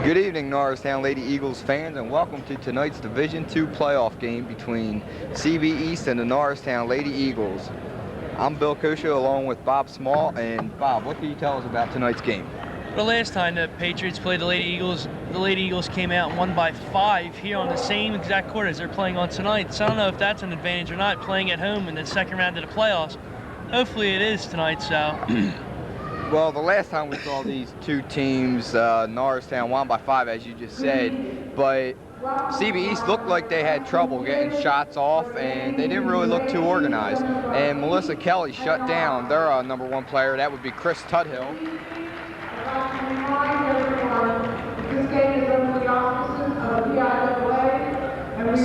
Good evening, Norristown Lady Eagles fans, and welcome to tonight's Division II playoff game between CB East and the Norristown Lady Eagles. I'm Bill Kosho along with Bob Small. And Bob, what can you tell us about tonight's game? The last time the Patriots played the Lady Eagles came out and won by 5 here on the same exact court as they're playing on tonight. So I don't know if that's an advantage or not, playing at home in the second round of the playoffs. Hopefully it is tonight, so. Well, the last time we saw these two teams, Norristown won by 5, as you just said, but CB East looked like they had trouble getting shots off, and they didn't really look too organized. And Melissa Kelly shut down their #1 player. That would be Chris Tudhill.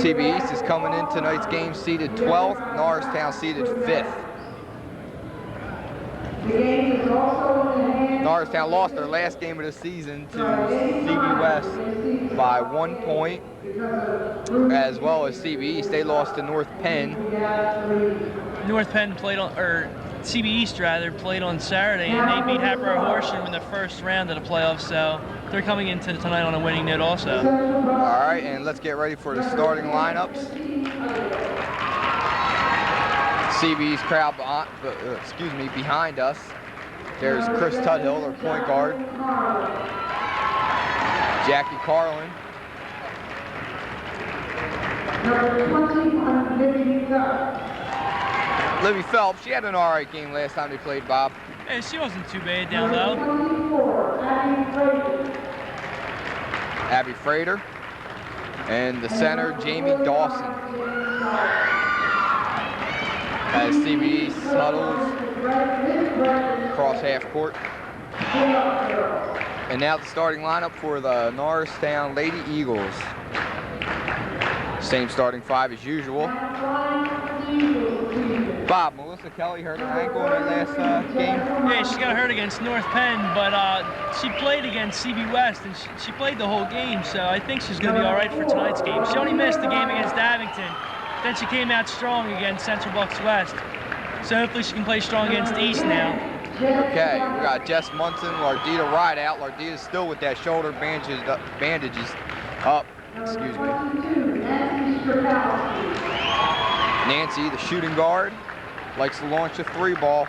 CB East is coming in tonight's game seeded 12th, Norristown seeded 5th. Norristown lost their last game of the season to CB West by 1 point, as well as CB East. They lost to North Penn. North Penn played on, or CB East rather, played on Saturday, and they beat Hatboro Horsham in the first round of the playoffs, so they're coming into tonight on a winning note also. All right, and let's get ready for the starting lineups. CB's crowd behind us. There's Chris Tudhill, their point guard. Jackie Carlin. Libby Phelps, she had an all right game last time they played, Bob. Hey, she wasn't too bad down low. Abby Frater. And the center, Jamie Dawson. As CB huddles across half court. And now the starting lineup for the Norristown Lady Eagles. Same starting 5 as usual. Bob, Melissa Kelly hurt her ankle in her last game. Yeah, she got hurt against North Penn, but she played against CB West, and she played the whole game, so I think she's going to be all right for tonight's game. She only missed the game against Abington. Then she came out strong against Central Bucks West. So hopefully she can play strong against East now. Okay, we got Jess Munson, Lardita Wright out. Lardita's still with that shoulder bandages up. Excuse me. Nancy, the shooting guard, likes to launch a 3 ball.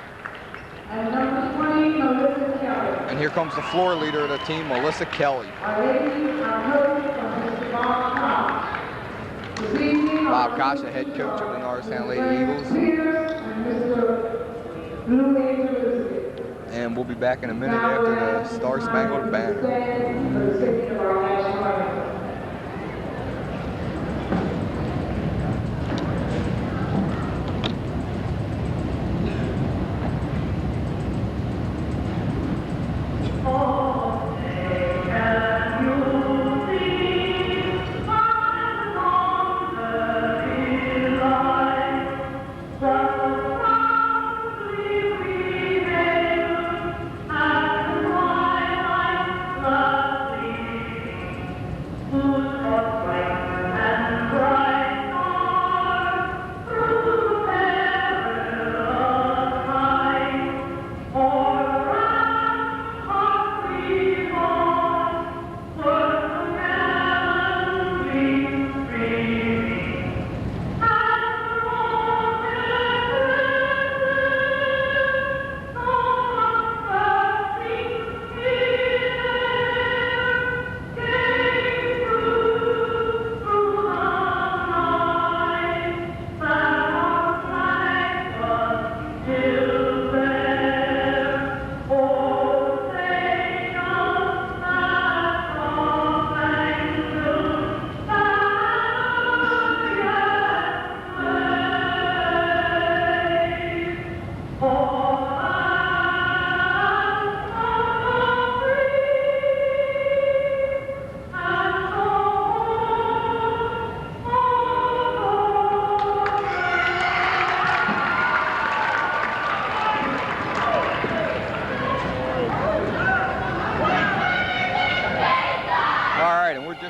And here comes the floor leader of the team, Melissa Kelly. Bob Kosh, the head coach of the Norristown Lady Eagles. And we'll be back in a minute after the Star Spangled Banner.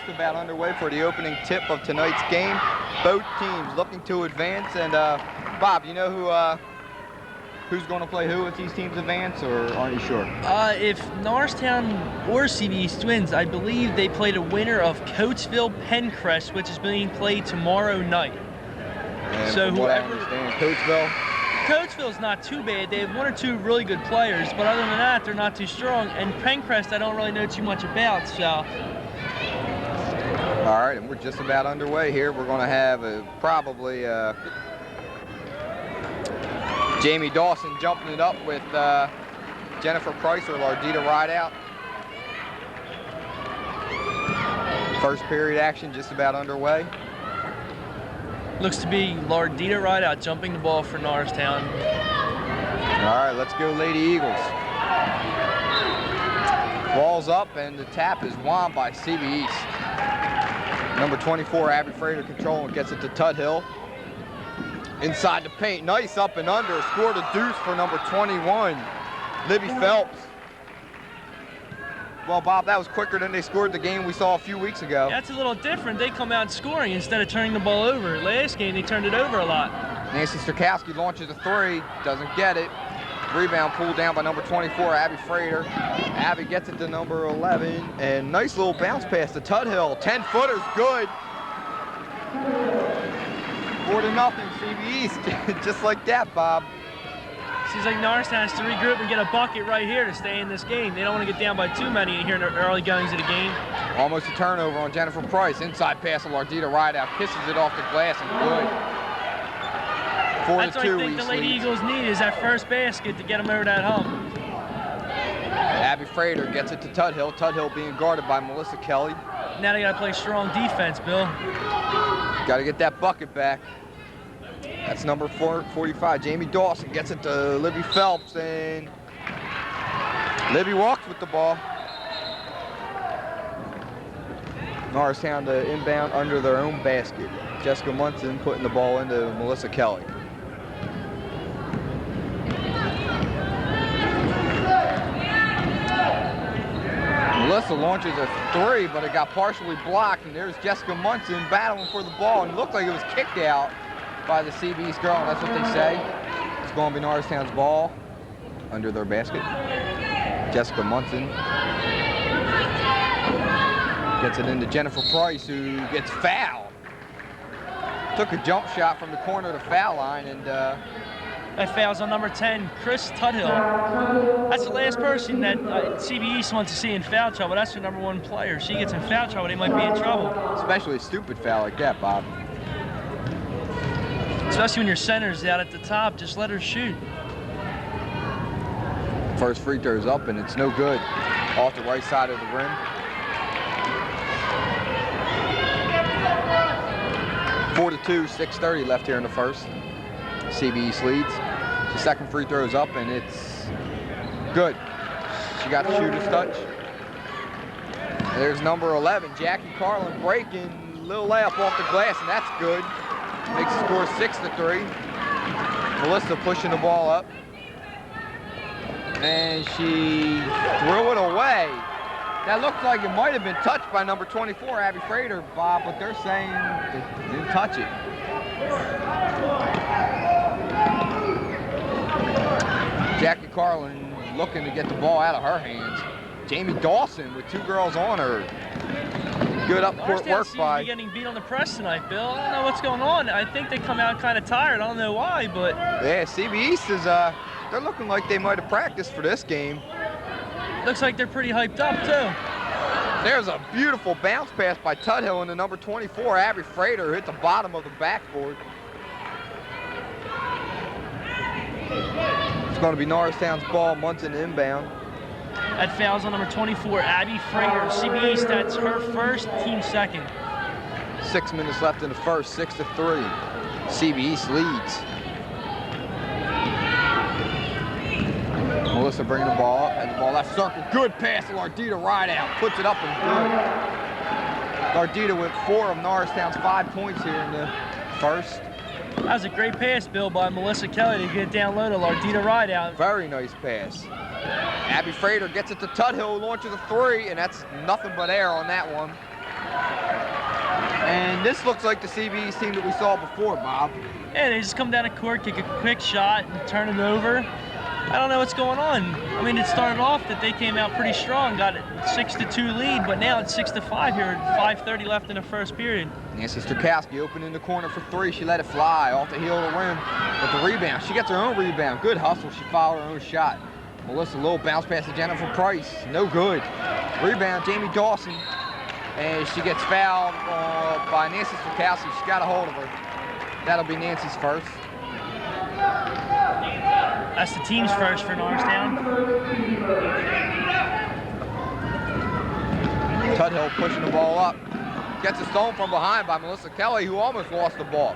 About underway for the opening tip of tonight's game. Both teams looking to advance, and Bob, you know who's going to play who if these teams advance, or aren't you sure? If Norristown or CB East wins, I believe they play the winner of Coatesville-Pencrest, which is being played tomorrow night. And So from what I whoever- understand, Coatesville. Coatesville's not too bad. They have 1 or 2 really good players, but other than that, they're not too strong. And Pencrest, I don't really know too much about, so. All right, and we're just about underway here. We're going to have probably Jamie Dawson jumping it up with Jennifer Price or Lardita Rideout. First period action just about underway. Looks to be Lardita Rideout jumping the ball for Norristown. All right, let's go Lady Eagles. Ball's up and the tap is won by CB East. Number 24, Abby Frater controlling, gets it to Tuthill. Inside the paint, nice up and under, scored a deuce for number 21, Libby Phelps. Well, Bob, that was quicker than they scored the game we saw a few weeks ago. That's a little different. They come out scoring instead of turning the ball over. Last game, they turned it over a lot. Nancy Strakowski launches a 3, doesn't get it. Rebound pulled down by number 24, Abby Frater. Abby gets it to number 11, and nice little bounce pass to Tuthill. 10-footer's good. 4-0, CB East. Just like that, Bob. Seems like Norristown has to regroup and get a bucket right here to stay in this game. They don't want to get down by too many here in the early goings of the game. Almost a turnover on Jennifer Price. Inside pass of Lardita Rideout. Kisses it off the glass and good. 4-2. That's what I think the Lady Eagles need, is that first basket to get them over that hump. Abby Frater gets it to Tuthill. Tuthill being guarded by Melissa Kelly. Now they got to play strong defense, Bill. Got to get that bucket back. That's number 45. Jamie Dawson gets it to Libby Phelps, and Libby walks with the ball. Norristown to inbound under their own basket. Jessica Munson putting the ball into Melissa Kelly. Melissa launches a 3, but it got partially blocked, and there's Jessica Munson battling for the ball, and it looked like it was kicked out by the CB East girl, and that's what they say. It's going to be Norristown's ball under their basket. Jessica Munson gets it into Jennifer Price, who gets fouled. Took a jump shot from the corner of the foul line, and that foul's on number 10, Chris Tuthill. That's the last person that CB East wants to see in foul trouble. That's their number 1 player. She gets in foul trouble, they might be in trouble. especially a stupid foul like that, Bob. Especially when your center's out at the top, just let her shoot. First free throw's up, and it's no good. Off the right side of the rim. Four to 2, 6:30 left here in the first. CB East leads. The second free throw's up, and it's good. She got the shooter's touch. And there's number 11, Jackie Carlin, breaking, little layup off the glass, and that's good. Makes the score 6-3. Melissa pushing the ball up. And she threw it away. That looked like it might have been touched by number 24, Abby Frater, Bob, but they're saying they didn't touch it. Jackie Carlin looking to get the ball out of her hands. Jamie Dawson with 2 girls on her. Good up court work by. Seems to be getting beat on the press tonight, Bill. I don't know what's going on. I think they come out kind of tired. I don't know why, but. Yeah, CB East is, they're looking like they might have practiced for this game. Looks like they're pretty hyped up, too. There's a beautiful bounce pass by Tuthill, and the number 24, Abby Frater, hit the bottom of the backboard. It's going to be Norristown's ball, Munson inbound. That foul's on number 24, Abby Frater. CB East, that's her first, team second. 6 minutes left in the first, 6-3. CB East leads. Melissa bringing the ball up, and the ball left circle. Good pass to Lardita Rideout. Puts it up and good. Lardita with 4 of Norristown's 5 points here in the first. That was a great pass, Bill, by Melissa Kelly to get down low to Lardita Rideout. Very nice pass. Abby Frater gets it to Tuthill, launches a 3, and that's nothing but air on that one. And this looks like the CB East team that we saw before, Bob. Yeah, they just come down the court, kick a quick shot, and turn it over. I don't know what's going on. I mean, it started off that they came out pretty strong, got a 6-2 lead, but now it's 6-5 here, 5:30 left in the first period. Nancy Sterkowski open in the corner for three. She let it fly off the heel of the rim with the rebound. She gets her own rebound. Good hustle. She fouled her own shot. Melissa, little bounce pass to Jennifer Price. No good. Rebound, Jamie Dawson. And she gets fouled by Nancy Sterkowski. She got a hold of her. That'll be Nancy's first. That's the team's first for Norristown. Tuthill pushing the ball up. Gets a stone from behind by Melissa Kelly, who almost lost the ball.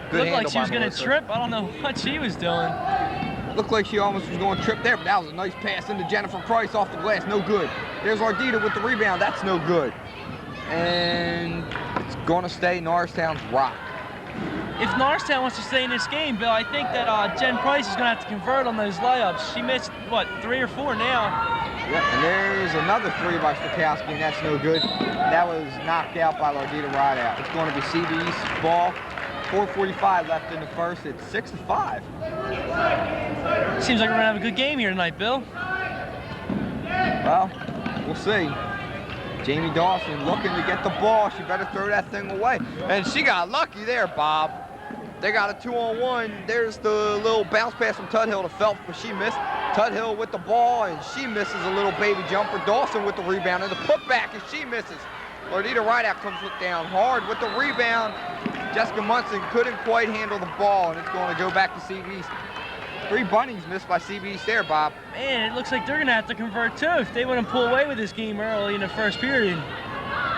Good Looked like she was going to trip. I don't know what she was doing. Looked like she almost was going to trip there, but that was a nice pass into Jennifer Price off the glass. No good. There's Ardita with the rebound. That's no good. And it's going to stay Norristown's rock. If Norristown wants to stay in this game, Bill, I think that Jen Price is going to have to convert on those layups. She missed, what, 3 or 4 now? Yep, and there's another three by Sterkowski, and that's no good. That was knocked out by Lardita Rideout. It's going to be CB's ball. 4:45 left in the first. It's 6-5. Seems like we're going to have a good game here tonight, Bill. Well, we'll see. Jamie Dawson looking to get the ball. She better throw that thing away. And she got lucky there, Bob. They got a 2-on-1. There's the little bounce pass from Tuthill to Phelps, but she missed. Tuthill with the ball, and she misses a little baby jumper. Dawson with the rebound, and the putback, and she misses. Lardita Rideout comes down hard with the rebound. Jessica Munson couldn't quite handle the ball, and it's going to go back to CB's. 3 bunnies missed by CB's there, Bob. Man, it looks like they're going to have to convert too if they want to pull away with this game early in the first period.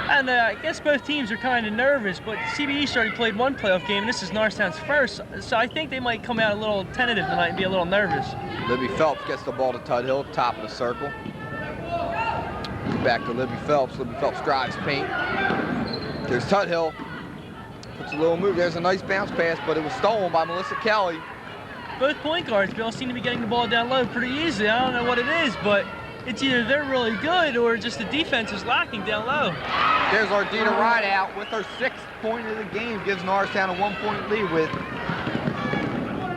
And I guess both teams are kind of nervous, but CB East already played 1 playoff game, and this is Norristown's first, so I think they might come out a little tentative tonight and be a little nervous. Libby Phelps gets the ball to Tuthill, top of the circle. Back to Libby Phelps. Libby Phelps drives paint. There's Tuthill. Puts a little move. There's a nice bounce pass, but it was stolen by Melissa Kelly. Both point guards, Bill, seem to be getting the ball down low pretty easily. I don't know what it is, but it's either they're really good or just the defense is lacking down low. There's Ardita Rideout with her 6th point of the game. Gives Norristown a 1-point lead with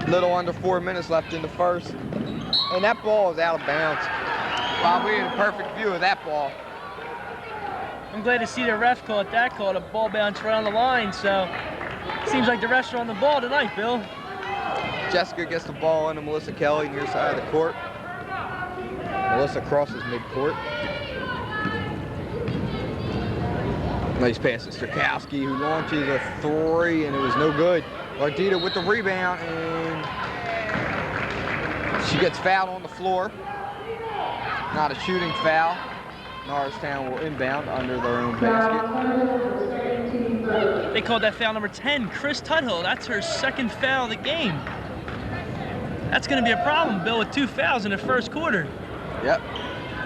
a little under 4 minutes left in the first. And that ball is out of bounds. Bob, we had a perfect view of that ball. I'm glad to see the ref call it that call. The ball bounced right on the line, so seems like the refs are on the ball tonight, Bill. Jessica gets the ball into Melissa Kelly near side of the court. Melissa crosses midcourt. Nice pass to Sterkowski, who launches a 3, and it was no good. Ardita with the rebound, and she gets fouled on the floor. Not a shooting foul. Norristown will inbound under their own basket. They called that foul number 10, Chris Tuthill. That's her 2nd foul of the game. That's going to be a problem, Bill, with 2 fouls in the first quarter. Yep.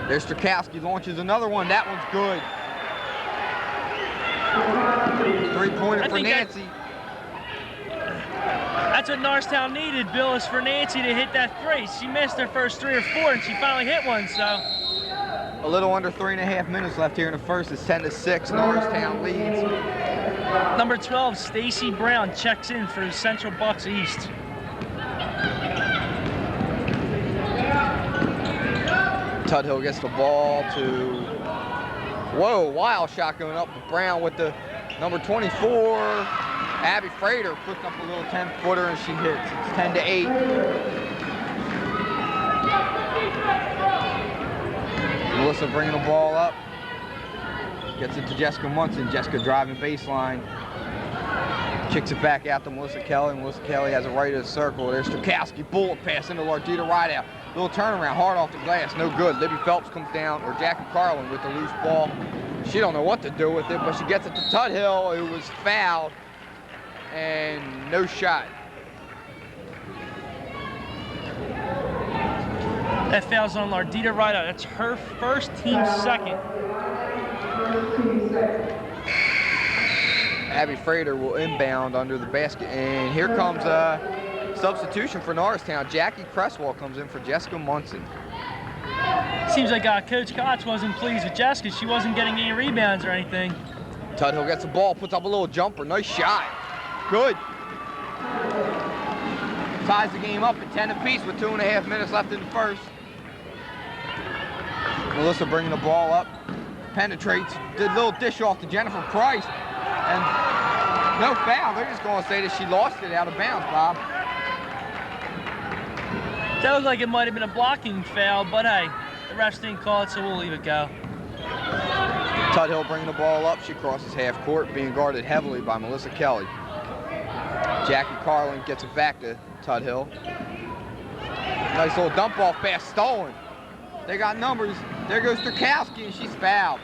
There's Sterkowski, launches another one. That one's good. 3-pointer for Nancy. That's what Norristown needed, Bill, is for Nancy to hit that 3. She missed her first 3 or 4, and she finally hit one, so. A little under 3.5 minutes left here in the first. It's 10-6. Norristown leads. Number 12, Stacy Brown, checks in for Central Bucks East. Tuthill gets the ball to, whoa, wild shot going up with Brown with the number 24. Abby Frater puts up a little 10-footer and she hits. It's 10-8. Melissa bringing the ball up. Gets it to Jessica Munson. Jessica driving baseline. Kicks it back out to Melissa Kelly. Melissa Kelly has it right in the circle. There's Sterkowski, bullet pass into Lardita Rideout. Little turnaround, hard off the glass, no good. Libby Phelps comes down, or Jackie Carlin with the loose ball. She don't know what to do with it, but she gets it to Tuthill, who was fouled, and no shot. That foul's on Lardita Rideout. That's her first, team 2nd. Abby Frater will inbound under the basket, and here comes a substitution for Norristown. Jackie Cresswell comes in for Jessica Munson. Seems like Coach Koch wasn't pleased with Jessica. She wasn't getting any rebounds or anything. Tuthill gets the ball, puts up a little jumper. Nice shot. Good. Ties the game up at 10 apiece with 2.5 minutes left in the first. Melissa bringing the ball up, penetrates, did a little dish off to Jennifer Price, and no foul. They're just going to say that she lost it out of bounds, Bob. Sounds like it might have been a blocking foul, but hey, the refs didn't call it, so we'll leave it go. Tuthill bringing the ball up. She crosses half court, being guarded heavily by Melissa Kelly. Jackie Carlin gets it back to Tuthill. Nice little dump off pass, stolen. They got numbers. There goes Strakowski, and she's fouled.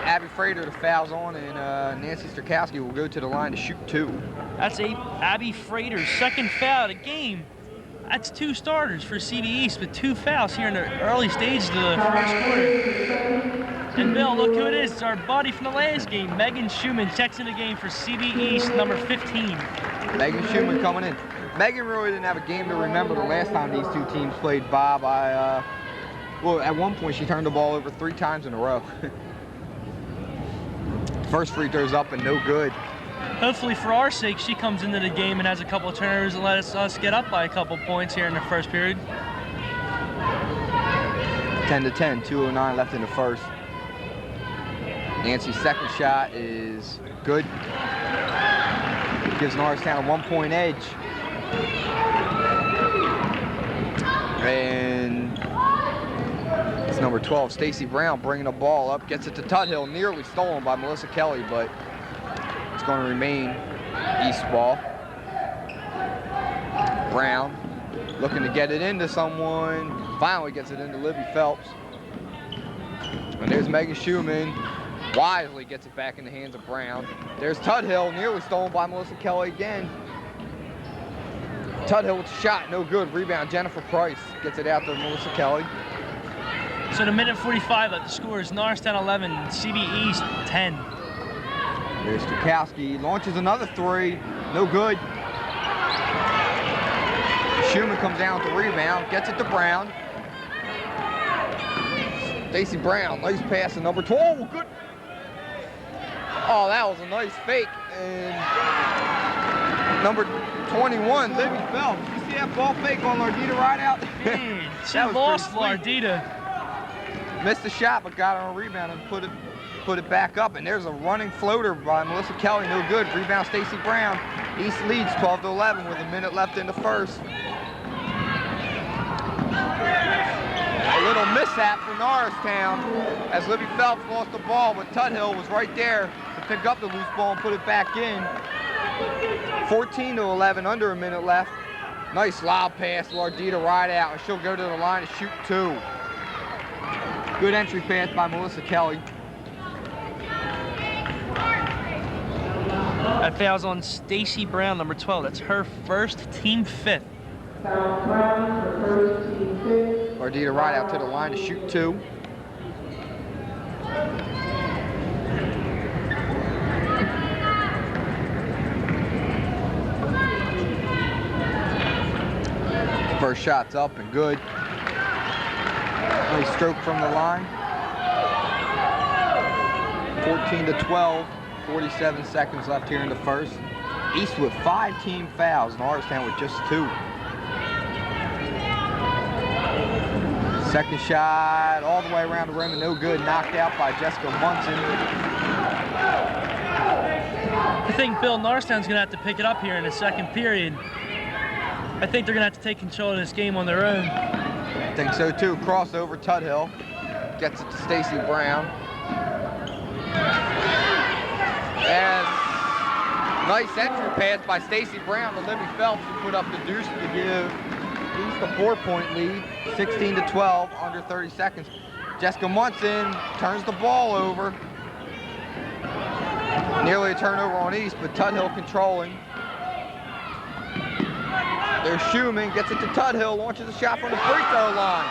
Abby Frater, the foul's on, and Nancy Strakowski will go to the line to shoot 2. That's Abby Frater's second foul of the game. That's 2 starters for CB East with 2 fouls here in the early stages of the first quarter. And Bill, look who it is. It's our buddy from the last game. Megan Schumann checks in the game for CB East, number 15. Megan Schumann coming in. Megan really didn't have a game to remember the last time these two teams played, Bob. Well, at one point she turned the ball over 3 times in a row. First free throw's up and no good. Hopefully for our sake, she comes into the game and has a couple of turnovers and lets us get up by a couple points here in the first period. 10-10, 2:09 left in the first. Nancy's second shot is good. Gives Norristown a 1-point edge. And it's number 12, Stacy Brown, bringing the ball up, gets it to Tuthill, nearly stolen by Melissa Kelly, but it's going to remain East ball. Brown looking to get it into someone, finally gets it into Libby Phelps. And there's Megan Schumann, wisely gets it back in the hands of Brown. There's Tuthill, nearly stolen by Melissa Kelly again. Tuthill with a shot, no good. Rebound, Jennifer Price gets it out to Melissa Kelly. So in a minute 45 left, the score is Norristown 11, CB East 10. There's Strakowski, launches another 3, no good. Schumann comes down with the rebound, gets it to Brown. Stacy Brown, nice pass to number 12, good. Oh, that was a nice fake. And number 21, Libby Phelps. You see that ball fake on Lardita right out? Man, she lost Lardita. Missed the shot, but got on a rebound and put it back up. And there's a running floater by Melissa Kelly, no good. Rebound, Stacy Brown. East leads 12-11 with a minute left in the first. A little mishap for Norristown as Libby Phelps lost the ball, but Tuthill was right there to pick up the loose ball and put it back in. 14-11, under a minute left. Nice lob pass, Lardita right out, and she'll go to the line to shoot 2. Good entry pass by Melissa Kelly. That foul's on Stacy Brown, number 12. That's her first, team 5th. Lardita right out to the line to shoot 2. First shot's up and good. Nice stroke from the line. 14-12, 47 seconds left here in the first. East with 5 team fouls, Norristown with just 2. Second shot all the way around the rim and no good. Knocked out by Jessica Munson. I think Bill Norristown's going to have to pick it up here in the second period. I think they're going to have to take control of this game on their own. I think so too. Crossover, Tuthill gets it to Stacy Brown. And nice entry pass by Stacy Brown to Libby Phelps to put up the deuce to give East a 4-point lead. 16-12, under 30 seconds. Jessica Munson turns the ball over. Nearly a turnover on East, but Tuthill controlling. There's Schumann, gets it to Tuthill, launches a shot from the free throw line.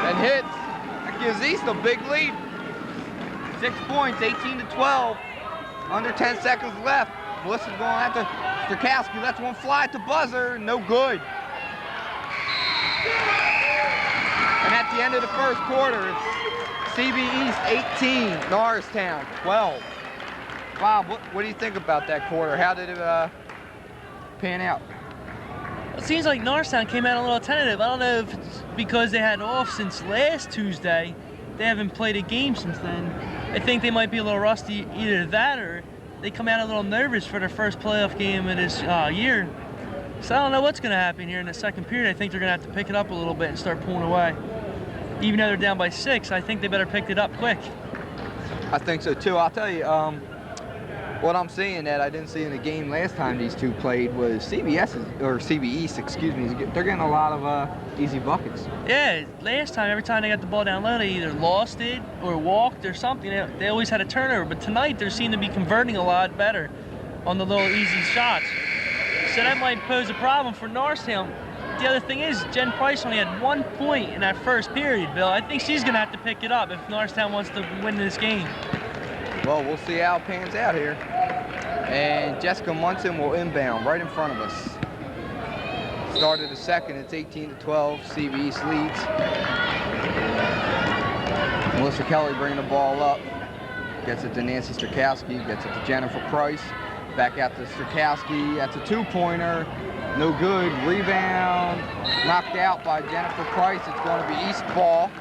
And hits. That gives East a big lead. 6 points, 18-12. Under 10 seconds left. Melissa's going after Strakowski, lets one fly at the buzzer, no good. And at the end of the first quarter, it's CB East 18, Norristown 12. Bob, what do you think about that quarter? How did it pan out? It seems like Norristown came out a little tentative. I don't know if it's because they had off since last Tuesday. They haven't played a game since then. I think they might be a little rusty, either that or they come out a little nervous for their first playoff game of this year. So I don't know what's going to happen here in the second period. I think they're going to have to pick it up a little bit and start pulling away. Even though they're down by 6, I think they better pick it up quick. I think so too. I'll tell you, what I'm seeing that I didn't see in the game last time these two played was CB East, excuse me. They're getting a lot of easy buckets. Yeah, last time, every time they got the ball down low, they either lost it or walked or something. They always had a turnover, but tonight they seem to be converting a lot better on the little easy shots. So that might pose a problem for Norristown. The other thing is, Jen Price only had 1 point in that first period, Bill. I think she's going to have to pick it up if Norristown wants to win this game. Well, we'll see how it pans out here. And Jessica Munson will inbound right in front of us. Start of the second, it's 18-12, CB East leads. Melissa Kelly bringing the ball up. Gets it to Nancy Strakowski, gets it to Jennifer Price. Back out to Strakowski, that's a two-pointer. No good, rebound, knocked out by Jennifer Price. It's going to be East ball.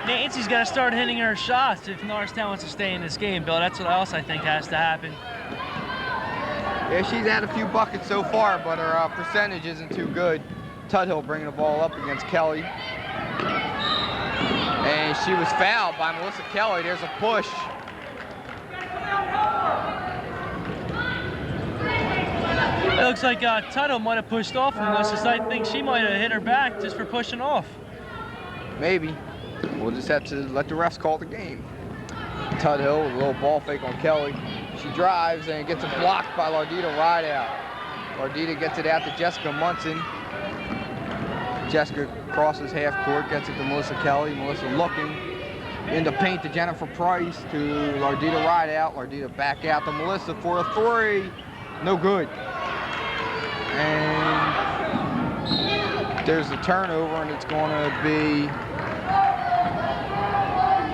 Nancy's got to start hitting her shots if Norristown wants to stay in this game, Bill. That's what else I think has to happen. Yeah, she's had a few buckets so far, but her percentage isn't too good. Tuthill bringing the ball up against Kelly. And she was fouled by Melissa Kelly. There's a push. It looks like Tuttle might have pushed off on this. I think she might have hit her back just for pushing off. Maybe. We'll just have to let the refs call the game. Tuthill with a little ball fake on Kelly. She drives and gets it blocked by Lardita Rideout. Lardita gets it out to Jessica Munson. Jessica crosses half court, gets it to Melissa Kelly. Melissa looking in the paint to Jennifer Price, to Lardita Rideout. Lardita back out to Melissa for a three. No good. And there's a turnover, and it's going to be...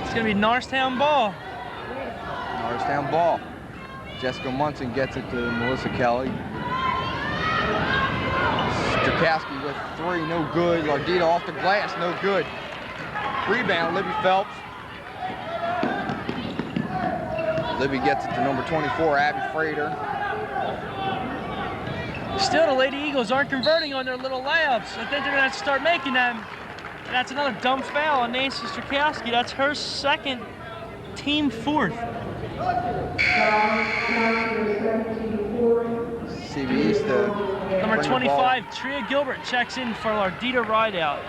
It's going to be Norristown ball. Norristown ball. Jessica Munson gets it to Melissa Kelly. Strakowski with three, no good. Lardita off the glass, no good. Rebound, Libby Phelps. Libby gets it to number 24, Abby Frater. Still, the Lady Eagles aren't converting on their little layups. I think they're going to have to start making them. And that's another dumb foul on Nancy Strakowski. That's her second, team fourth. CB East Number 25, Tria Gilbert checks in for Lardita Rideout.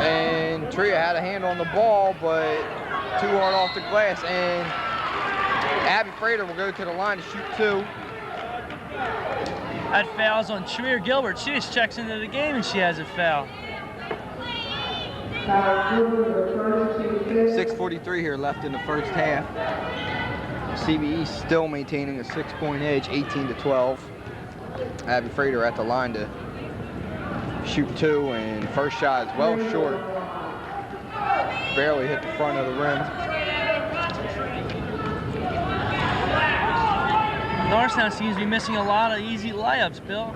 And Tria had a hand on the ball, but too hard off the glass. And Abby Frater will go to the line to shoot two. That foul's on Tria Gilbert. She just checks into the game and she has a foul. 6:43 here left in the first half. CB East still maintaining a 6-point edge, 18-12. Abby Frater at the line to shoot two, and first shot is well short. Barely hit the front of the rim. Norristown seems to be missing a lot of easy layups, Bill.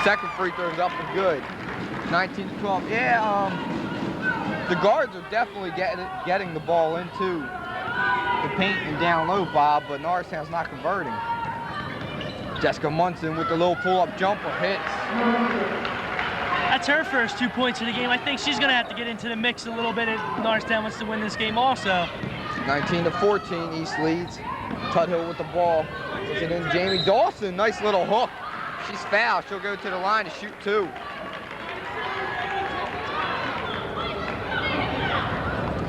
Second free throw's up and good. 19-12. Yeah, the guards are definitely getting the ball into the paint and down low, Bob, but Norristown's not converting. Jessica Munson with the little pull-up jumper hits. That's her first 2 points of the game. I think she's going to have to get into the mix a little bit if Norristown wants to win this game also. 19-14, East leads. Tuthill with the ball. And then Jamie Dawson, nice little hook. She's fouled. She'll go to the line to shoot two.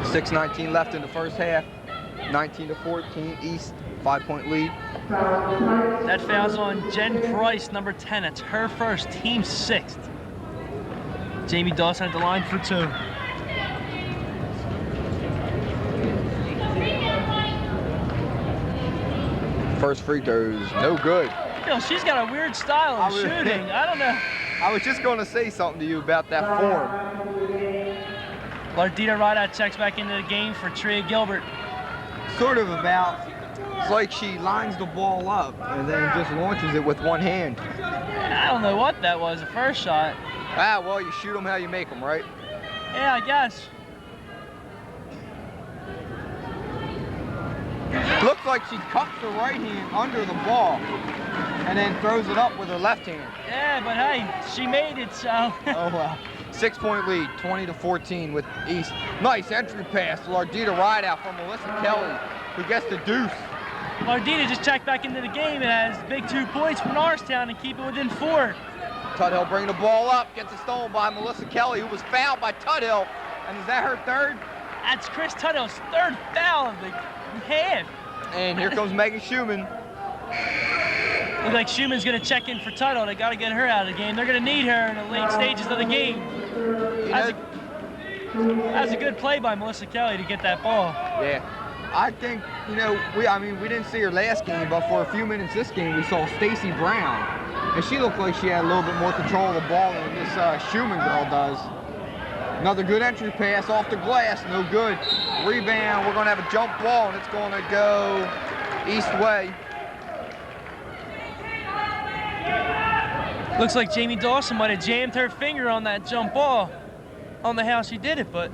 6:19 left in the first half. 19-14, East, 5-point lead. That foul's on Jen Price, number 10. That's her first, team sixth. Jamie Dawson at the line for two. First free throw's no good. Yo, she's got a weird style of shooting. I don't know. I was just going to say something to you about that form. Lardita Rideout checks back into the game for Tria Gilbert. sort of about, it's like she lines the ball up and then just launches it with one hand. I don't know what that was, the first shot. Ah, well, you shoot them how you make them, right? Yeah, I guess. Looks like she cups her right hand under the ball and then throws it up with her left hand. Yeah, but hey, she made it, so. Oh, well. 6-point lead, 20-14 with East. Nice entry pass to Lardita Rideout from Melissa Kelly, who gets the deuce. Lardita just checked back into the game and has big 2 points for Norristown and keep it within 4. Tuthill bring the ball up, gets it stolen by Melissa Kelly, who was fouled by Tuthill. And is that her third? That's Chris Tuttill's 3rd foul of the half. And here comes Megan Schumann. Looks like Schumann's going to check in for Tuthill. They got to get her out of the game. They're going to need her in the late stages of the game. That's a good play by Melissa Kelly to get that ball. Yeah. I think, you know, we didn't see her last game, but for a few minutes this game, we saw Stacy Brown. And she looked like she had a little bit more control of the ball than this Schumann girl does. Another good entry pass off the glass, no good. Rebound, we're gonna have a jump ball, and it's gonna go East way. Looks like Jamie Dawson might have jammed her finger on that jump ball. I don't know how she did it, but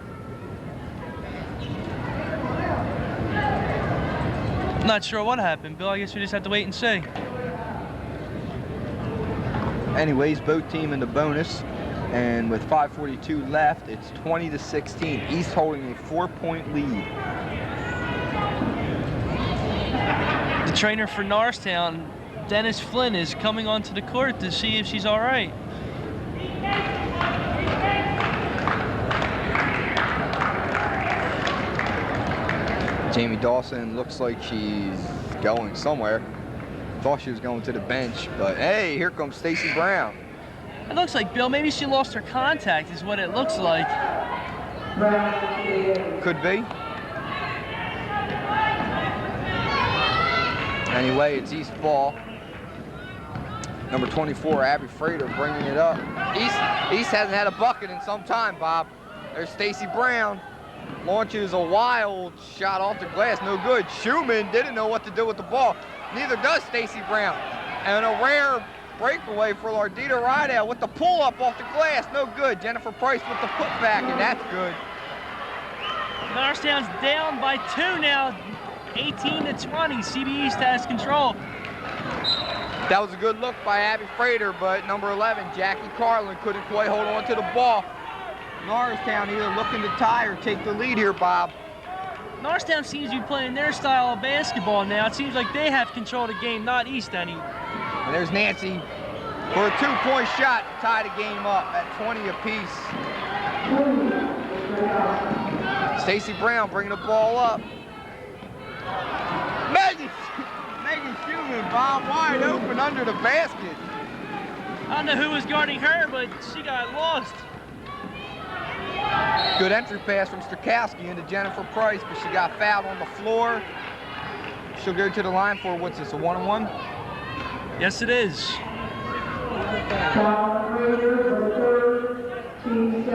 I'm not sure what happened, Bill. I guess we just have to wait and see. Anyways, both team in the bonus, and with 5:42 left, it's 20-16. East holding a 4-point lead. The trainer for Norristown, Dennis Flynn, is coming onto the court to see if she's all right. Jamie Dawson looks like she's going somewhere. Thought she was going to the bench, but hey, here comes Stacy Brown. It looks like, Bill, maybe she lost her contact is what it looks like. Could be. Anyway, it's East ball. Number 24, Abby Frater, bringing it up. East hasn't had a bucket in some time, Bob. There's Stacy Brown. Launches a wild shot off the glass, no good. Schumann didn't know what to do with the ball. Neither does Stacy Brown. And a rare breakaway for Lardita Rideout with the pull-up off the glass, no good. Jennifer Price with the putback, and that's good. Norristown's down by 2 now, 18-20. CB East has control. That was a good look by Abby Frater, but number 11, Jackie Carlin, couldn't quite hold on to the ball. Norristown either looking to tie or take the lead here, Bob. Norristown seems to be playing their style of basketball now. It seems like they have control of the game, not East any. And there's Nancy for a 2-point shot to tie the game up at 20 apiece. Stacy Brown bringing the ball up. Megan Schumann, Bob, wide open under the basket. I don't know who was guarding her, but she got lost. Good entry pass from Strakowski into Jennifer Price, but she got fouled on the floor. She'll go to the line for, what's this, a 1-on-1? Yes, it is.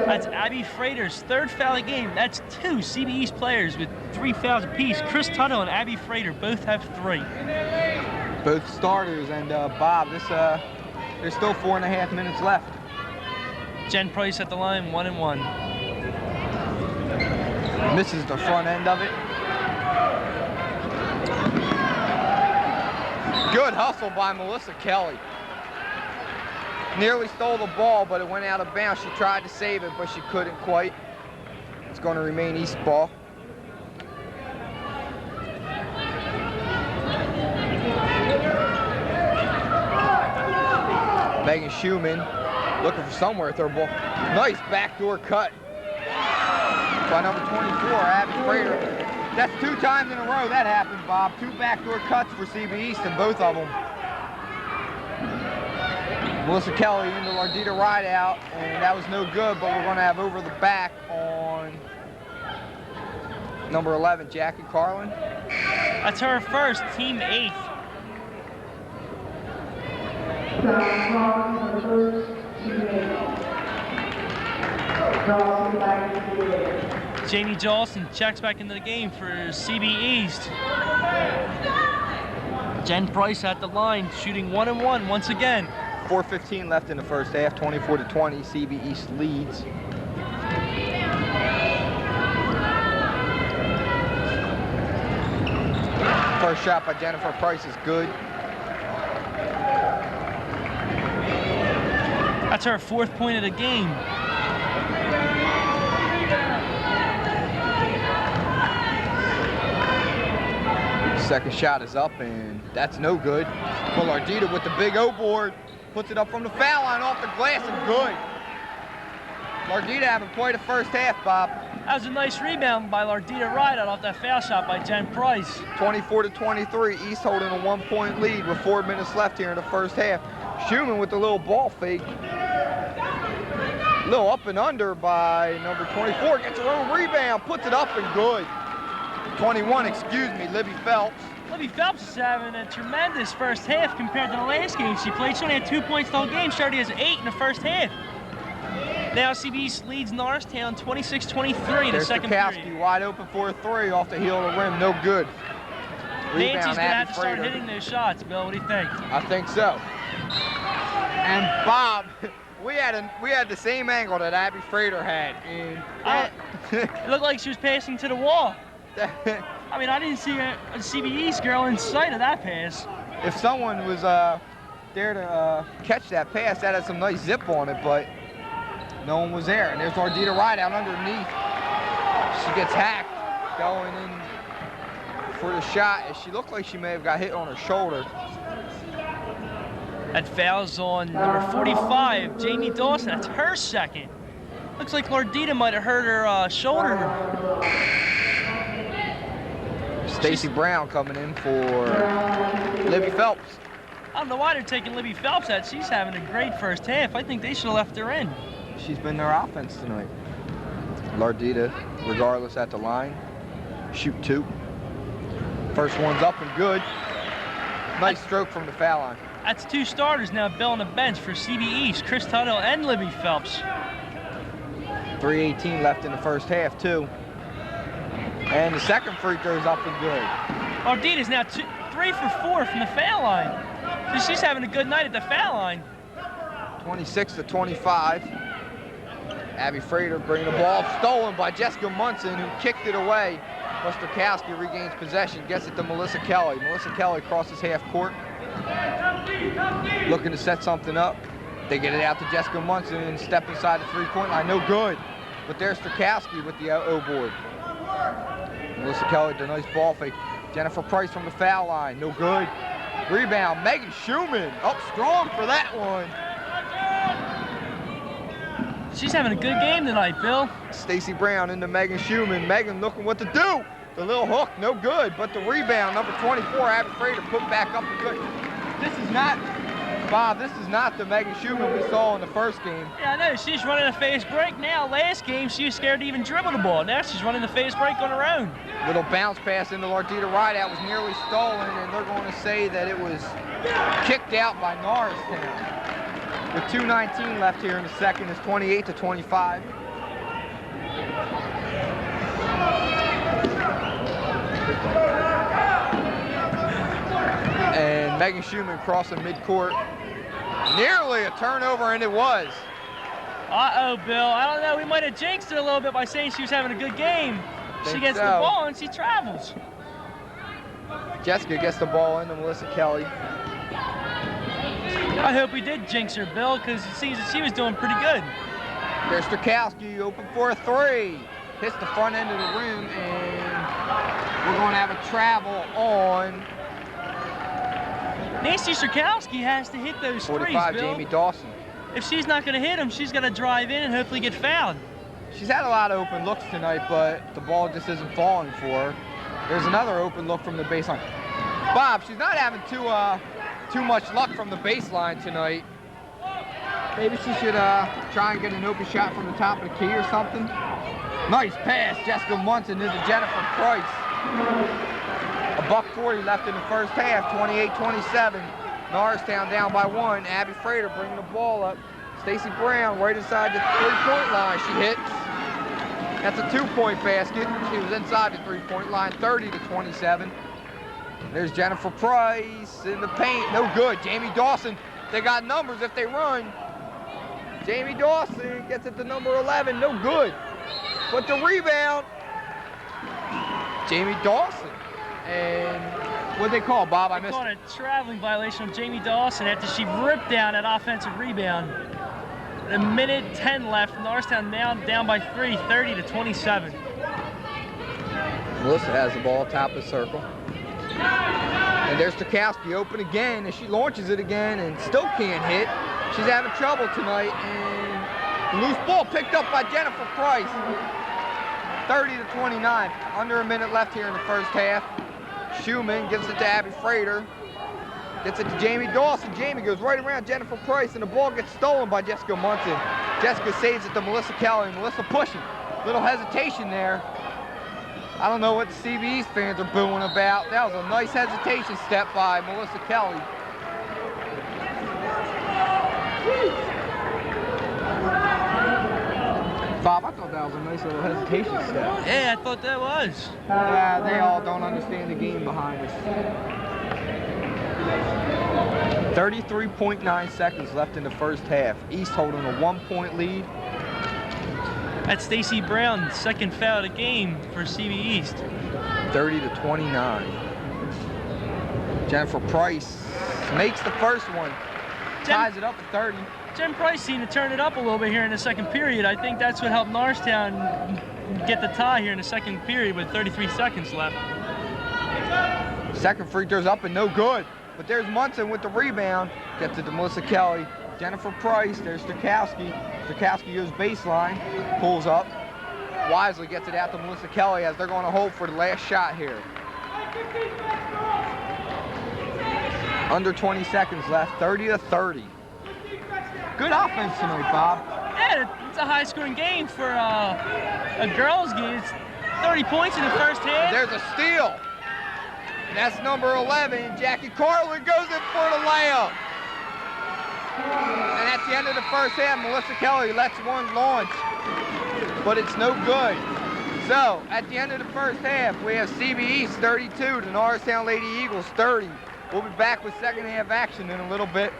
That's Abby Frater's 3rd foul of the game. That's 2 CB East players with 3 fouls apiece. Chris Tuthill and Abby Frater both have 3. Both starters, and Bob, there's still 4.5 minutes left. Jen Price at the line, 1-and-1. Misses the front end of it. Good hustle by Melissa Kelly. Nearly stole the ball, but it went out of bounds. She tried to save it, but she couldn't quite. It's going to remain East ball. Megan Schumann looking for somewhere, third ball. Nice backdoor cut by number 24, Abby Frater. That's 2 times in a row that happened, Bob. 2 backdoor cuts for CB East, and both of them. Melissa Kelly into Lardita Rideout, and that was no good, but we're going to have over the back on number 11, Jackie Carlin. That's her first, team 8th. Jamie Dawson checks back into the game for CB East. Jen Price at the line, shooting 1 and 1 once again. 4:15 left in the first half, 24-20, CB East leads. First shot by Jennifer Price is good. That's her 4th point of the game. Second shot is up, and that's no good. But Lardita with the big O board puts it up from the foul line off the glass and good. Lardita having quite a first half, Bob. That was a nice rebound by Lardita Rideout off that foul shot by Jen Price. 24-23, East holding a 1-point lead with 4 minutes left here in the first half. Schumann with the little ball fake. Little up and under by number 24, gets her own rebound, puts it up and good. 21, excuse me, Libby Phelps. Libby Phelps is having a tremendous first half compared to the last game she played. She only had 2 points the whole game. She already has 8 in the first half. Now CB East leads Norristown 26-23 in the second period. Wide open for a 3 off the heel of the rim, no good. Nancy's going to have to start hitting those shots, Bill. What do you think? I think so. And Bob, we had the same angle that Abby Frater had. And it looked like she was passing to the wall. I mean, I didn't see a CB East girl in sight of that pass. If someone was there to catch that pass, that had some nice zip on it, but no one was there. And there's Ardita Rideout underneath. She gets hacked going in for the shot. She looked like she may have got hit on her shoulder. That foul's on number 45, Jamie Dawson. That's her second. Looks like Lardita might have hurt her shoulder. Stacy Brown coming in for Libby Phelps. I don't know why they're taking Libby Phelps out. She's having a great first half. I think they should have left her in. She's been their offense tonight. Lardita, regardless, at the line. Shoot 2. First one's up and good. Nice stroke from the foul line. That's 2 starters now, Bill on the bench for CB East, Chris Tuttle and Libby Phelps. 3:18 left in the first half, too. And the second free throw's up and good. Ardita's now 3 for 4 from the foul line. So she's having a good night at the foul line. 26-25. Abby Frater bringing the ball up, stolen by Jessica Munson, who kicked it away. Ostrowski regains possession, gets it to Melissa Kelly. Melissa Kelly crosses half court, looking to set something up. They get it out to Jessica Munson and step inside the 3-point line. No good. But there's Ostrowski with the O board. Melissa Kelly with a nice ball fake. Jennifer Price from the foul line. No good. Rebound. Megan Schumann up strong for that one. She's having a good game tonight, Bill. Stacy Brown into Megan Schumann. Megan looking what to do. The little hook, no good. But the rebound, number 24, Abby Frater, put back up and good. This is not, Bob, this is not the Megan Schumann we saw in the first game. Yeah, I know. She's running a fast break now. Last game, she was scared to even dribble the ball. Now she's running the fast break on her own. Little bounce pass into Lardita Rideout was nearly stolen, and they're going to say that it was kicked out by Norristown. With 2:19 left here in the second, it's 28-25. And Megan Schumann crossing midcourt. Nearly a turnover, and it was. Uh-oh, Bill. I don't know. We might have jinxed her a little bit by saying she was having a good game. She gets the ball and she travels. Jessica gets the ball into Melissa Kelly. I hope we did jinx her, Bill, because it seems that she was doing pretty good. There's Ostrowski open for a 3. Hits the front end of the rim, and we're going to have a travel on Nancy Ostrowski has to hit those 45, threes, Bill. Jamie Dawson. If she's not going to hit them, she's got to drive in and hopefully get fouled. She's had a lot of open looks tonight, but the ball just isn't falling for her. There's another open look from the baseline. Bob, she's not having too much luck from the baseline tonight. Maybe she should try and get an open shot from the top of the key or something. Nice pass, Jessica Munson into Jennifer Price. $1:40 left in the first half, 28-27. Norristown down by 1. Abby Frater bringing the ball up. Stacy Brown right inside the 3-point line. She hits. That's a 2-point basket. She was inside the 3-point line, 30-27. There's Jennifer Price in the paint, no good. Jamie Dawson, they got numbers if they run. Jamie Dawson gets it to number 11, no good. But the rebound, Jamie Dawson. And what'd they call, Bob? I missed it. They called a traveling violation of Jamie Dawson after she ripped down that offensive rebound. A minute 10 left, Norristown down by 3, 30-27. Melissa has the ball, top of the circle. And there's Stokowski open again, and she launches it again and still can't hit. She's having trouble tonight, and the loose ball picked up by Jennifer Price. 30-29, under a minute left here in the first half. Schumann gives it to Abby Frater. Gets it to Jamie Dawson. Jamie goes right around Jennifer Price, and the ball gets stolen by Jessica Munson. Jessica saves it to Melissa Kelly. Melissa pushing. Little hesitation there. I don't know what the CB East fans are booing about. That was a nice hesitation step by Melissa Kelly. Bob, I thought that was a nice little hesitation step. Yeah, I thought that was. They all don't understand the game behind us. 33.9 seconds left in the first half. East holding a 1-point lead. That's Stacy Brown, second foul of the game for CB East. 30-29. Jennifer Price makes the first one. Ties it up at 30. Jen Price seemed to turn it up a little bit here in the second period. I think that's what helped Norristown get the tie here in the second period with 33 seconds left. Second free throw's up and no good. But there's Munson with the rebound. Gets it to Melissa Kelly. Jennifer Price, there's Stokowski. Stokowski goes baseline, pulls up. Wisely gets it out to Melissa Kelly as they're going to hold for the last shot here. Under 20 seconds left, 30-30. Good offense tonight, Bob. Yeah, it's a high-scoring game for a girls' game. It's 30 points in the first half. There's a steal. That's number 11. Jackie Carlin goes in for the layup. And at the end of the first half, Melissa Kelly lets one launch, but it's no good. So, at the end of the first half, we have CB East 32 to Norristown Lady Eagles 30. We'll be back with second half action in a little bit.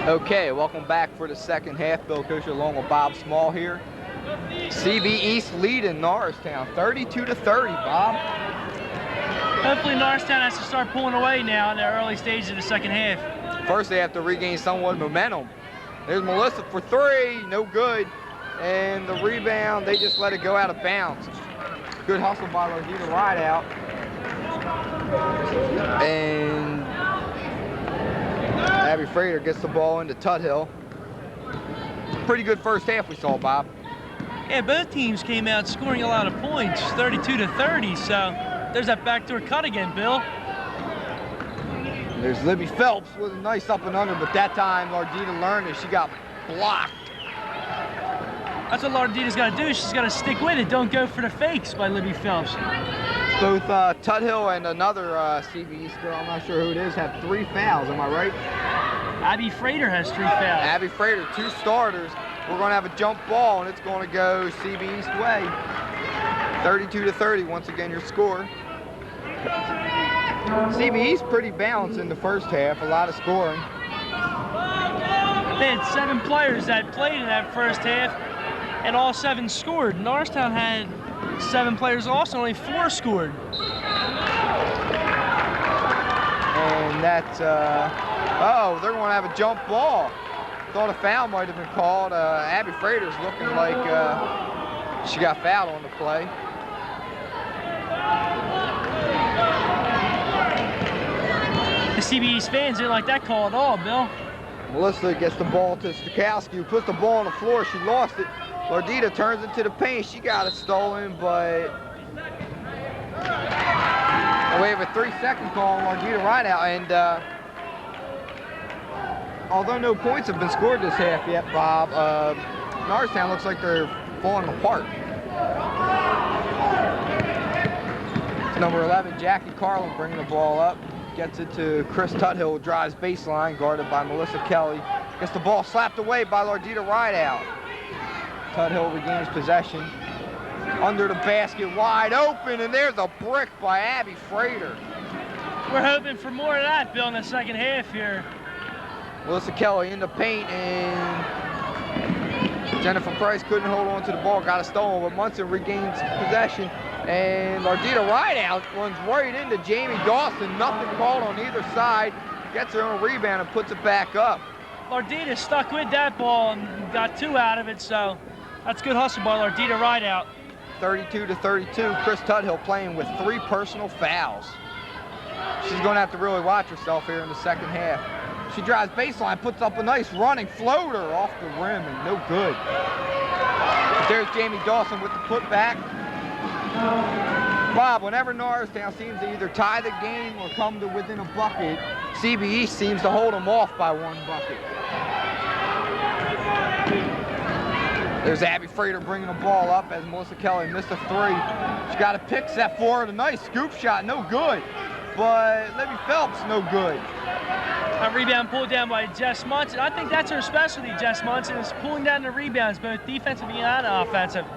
Okay, welcome back for the second half. Bill Kosher along with Bob Small here. CB East leading Norristown, 32-30, Bob. Hopefully Norristown has to start pulling away now in the early stages of the second half. First, they have to regain somewhat momentum. There's Melissa for three, no good. And the rebound, they just let it go out of bounds. Good hustle by Lardita Rideout. And Abby Frater gets the ball into Tuthill. Pretty good first half we saw, Bob. Yeah, both teams came out scoring a lot of points, 32-30, so there's that backdoor cut again, Bill. There's Libby Phelps with a nice up and under, but that time Lardita learned that she got blocked. That's what Lardita's got to do. She's got to stick with it. Don't go for the fakes by Libby Phelps. Both Tuthill and another CB East girl, I'm not sure who it is, have 3 fouls, am I right? Abby Frater has 3 fouls. Abby Frater, 2 starters. We're going to have a jump ball, and it's going to go CB East way. 32-30, once again, your score. CB East pretty balanced in the first half, a lot of scoring. They had 7 players that played in that first half, and all 7 scored. Norristown had 7 players also, only 4 scored. And that's, oh, they're going to have a jump ball. Thought a foul might have been called. Abby Frater's looking like she got fouled on the play. The CB East fans didn't like that call at all, Bill. Melissa gets the ball to Stokowski, who puts the ball on the floor. She lost it. Lardita turns into the paint. She got it stolen, but we have a 3-second call on Lardita Rideout. And although no points have been scored this half yet, Bob, Norristown looks like they're falling apart. Number 11, Jackie Carlin bringing the ball up. Gets it to Chris Tuthill, drives baseline, guarded by Melissa Kelly. Gets the ball slapped away by Lardita Rideout. Tuthill regains possession. Under the basket, wide open, and there's a brick by Abby Frater. We're hoping for more of that, Bill, in the second half here. Melissa Kelly in the paint, and Jennifer Price couldn't hold on to the ball, got it stolen, but Munson regains possession. And Lardita Rideout runs right into Jamie Dawson. Nothing called on either side. Gets her own rebound and puts it back up. Lardita stuck with that ball and got 2 out of it, so that's good hustle by Lardita Rideout. 32-32. Chris Tuthill playing with 3 personal fouls. She's going to have to really watch herself here in the second half. She drives baseline, puts up a nice running floater off the rim, and no good. But there's Jamie Dawson with the putback. Bob, whenever Norristown seems to either tie the game or come to within a bucket, CB East seems to hold them off by 1 bucket. There's Abby Frater bringing the ball up as Melissa Kelly missed a 3. She got a pick set for it, a nice scoop shot, no good. But Libby Phelps, no good. A rebound pulled down by Jess Munson. I think that's her specialty, Jess Munson, is pulling down the rebounds, both defensively and offensively.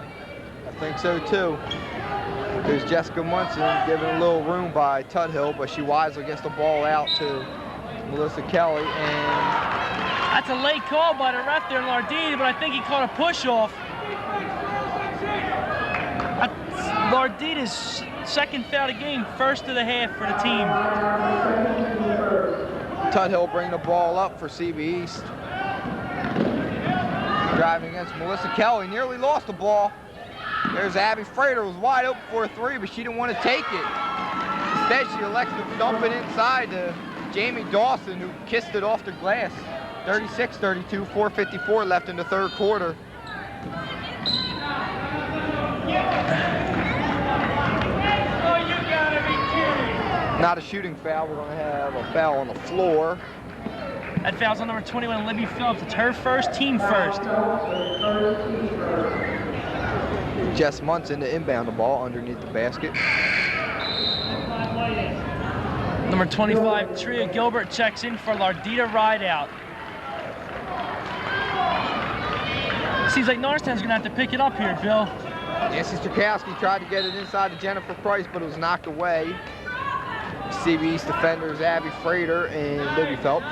I think so too. There's Jessica Munson given a little room by Tuthill, but she wisely gets the ball out to Melissa Kelly, and that's a late call by the ref there in Lardita, but I think he caught a push-off. Lardita's second foul of the game, first of the half for the team. Tuthill bring the ball up for CB East. Driving against Melissa Kelly, nearly lost the ball. There's Abby Frater, was wide open for a 3, but she didn't want to take it. Instead, she elects to dump it inside to Jamie Dawson, who kissed it off the glass. 36-32, 4:54 left in the third quarter. Not a shooting foul. We're going to have a foul on the floor. That foul's on number 21, Libby Phelps. It's her first, team first. Jess Munson to inbound the ball underneath the basket. Number 25, Tria Gilbert checks in for Lardita Rideout. Seems like Norristown's going to have to pick it up here, Bill. Nancy Strakowski tried to get it inside to Jennifer Price, but it was knocked away. CB East defenders Abby Frater and Libby Phelps.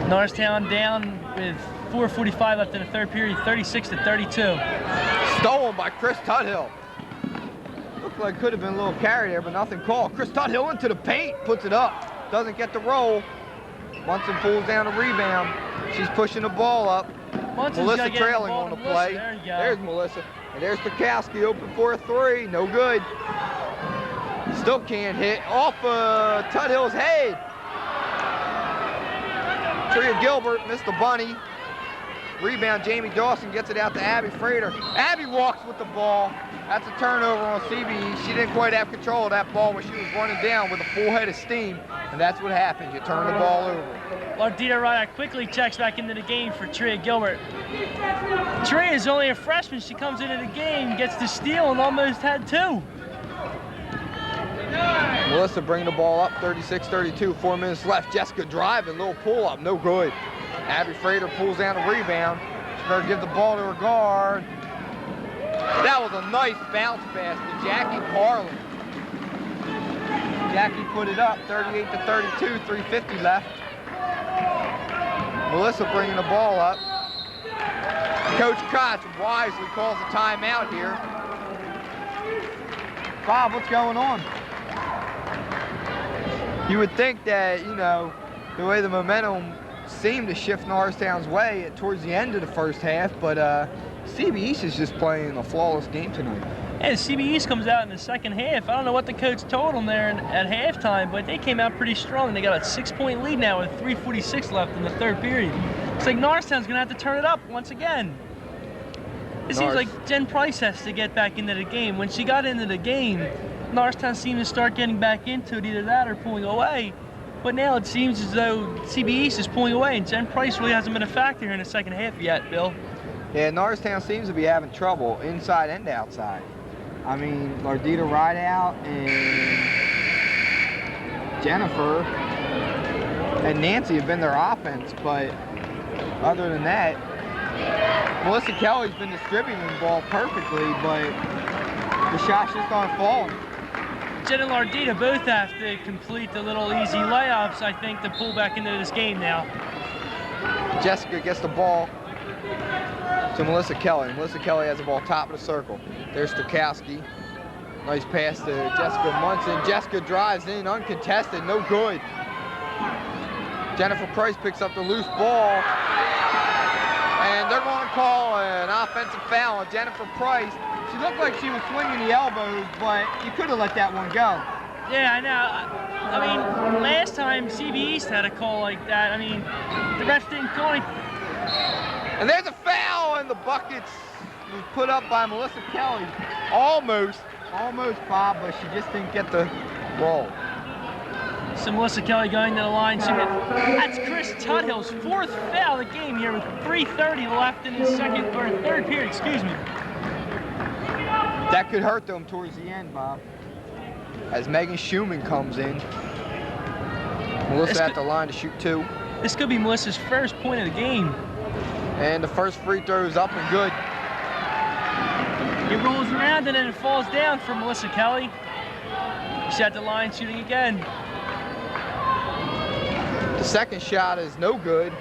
Norristown down with 4:45 left in the third period, 36-32. Stolen by Chris Tuthill. Looked like could have been a little carry there, but nothing called. Chris Tuthill into the paint, puts it up. Doesn't get the roll. Munson pulls down the rebound. She's pushing the ball up. Munson's Melissa trailing on the play. There you go. There's Melissa. And there's Strakowski open for a 3. No good. Still can't hit. Off Tuthill's head. Tria Gilbert missed the bunny. Rebound, Jamie Dawson gets it out to Abby Frater. Abby walks with the ball. That's a turnover on CB. She didn't quite have control of that ball when she was running down with a full head of steam. And that's what happens. You turn the ball over. Lardita Rideout quickly checks back into the game for Tria Gilbert. Tria is only a freshman. She comes into the game, gets the steal, and almost had 2. Melissa bringing the ball up, 36-32, 4 minutes left. Jessica driving, little pull up, no good. Abby Frater pulls down the rebound. She's going to give the ball to her guard. That was a nice bounce pass to Jackie Carlin. Jackie put it up, 38-32, 3:50 left. Melissa bringing the ball up. Coach Koch wisely calls a timeout here. Bob, what's going on? You would think that, you know, the way the momentum seemed to shift Norristown's way towards the end of the first half, but CB East is just playing a flawless game tonight. And CB East comes out in the second half. I don't know what the coach told them there at halftime, but they came out pretty strong. They got a 6-point lead now with 3:46 left in the third period. It's like Norristown's going to have to turn it up once again. It seems like Jen Price has to get back into the game. When she got into the game, Norristown seemed to start getting back into it, either that or pulling away. But now it seems as though CB East is pulling away, and Jen Price really hasn't been a factor here in the second half yet, Bill. Yeah, Norristown seems to be having trouble inside and outside. I mean, Lardita Rideout and Jennifer and Nancy have been their offense, but other than that, Melissa Kelly's been distributing the ball perfectly, but the shots just aren't falling. Jen and Lardita both have to complete the little easy layups, I think, to pull back into this game now. Jessica gets the ball to Melissa Kelly. Melissa Kelly has the ball top of the circle. There's Strakowski. Nice pass to Jessica Munson. Jessica drives in, uncontested, no good. Jennifer Price picks up the loose ball, and they're going to call an offensive foul on Jennifer Price. She looked like she was swinging the elbows, but you could have let that one go. Yeah, I know. I mean, last time CB East had a call like that, I mean, the refs didn't call anything. And there's a foul, and the buckets was put up by Melissa Kelly. Almost, Bob, but she just didn't get the roll. So Melissa Kelly going to the line. That's Chris Tuthill's fourth foul of the game here with 3:30 left in his third period, excuse me. That could hurt them towards the end, Bob. As Megan Schumann comes in. Melissa at the line to shoot 2. This could be Melissa's first point of the game. And the first free throw is up and good. It rolls around and then it falls down for Melissa Kelly. She's at the line shooting again. The second shot is no good.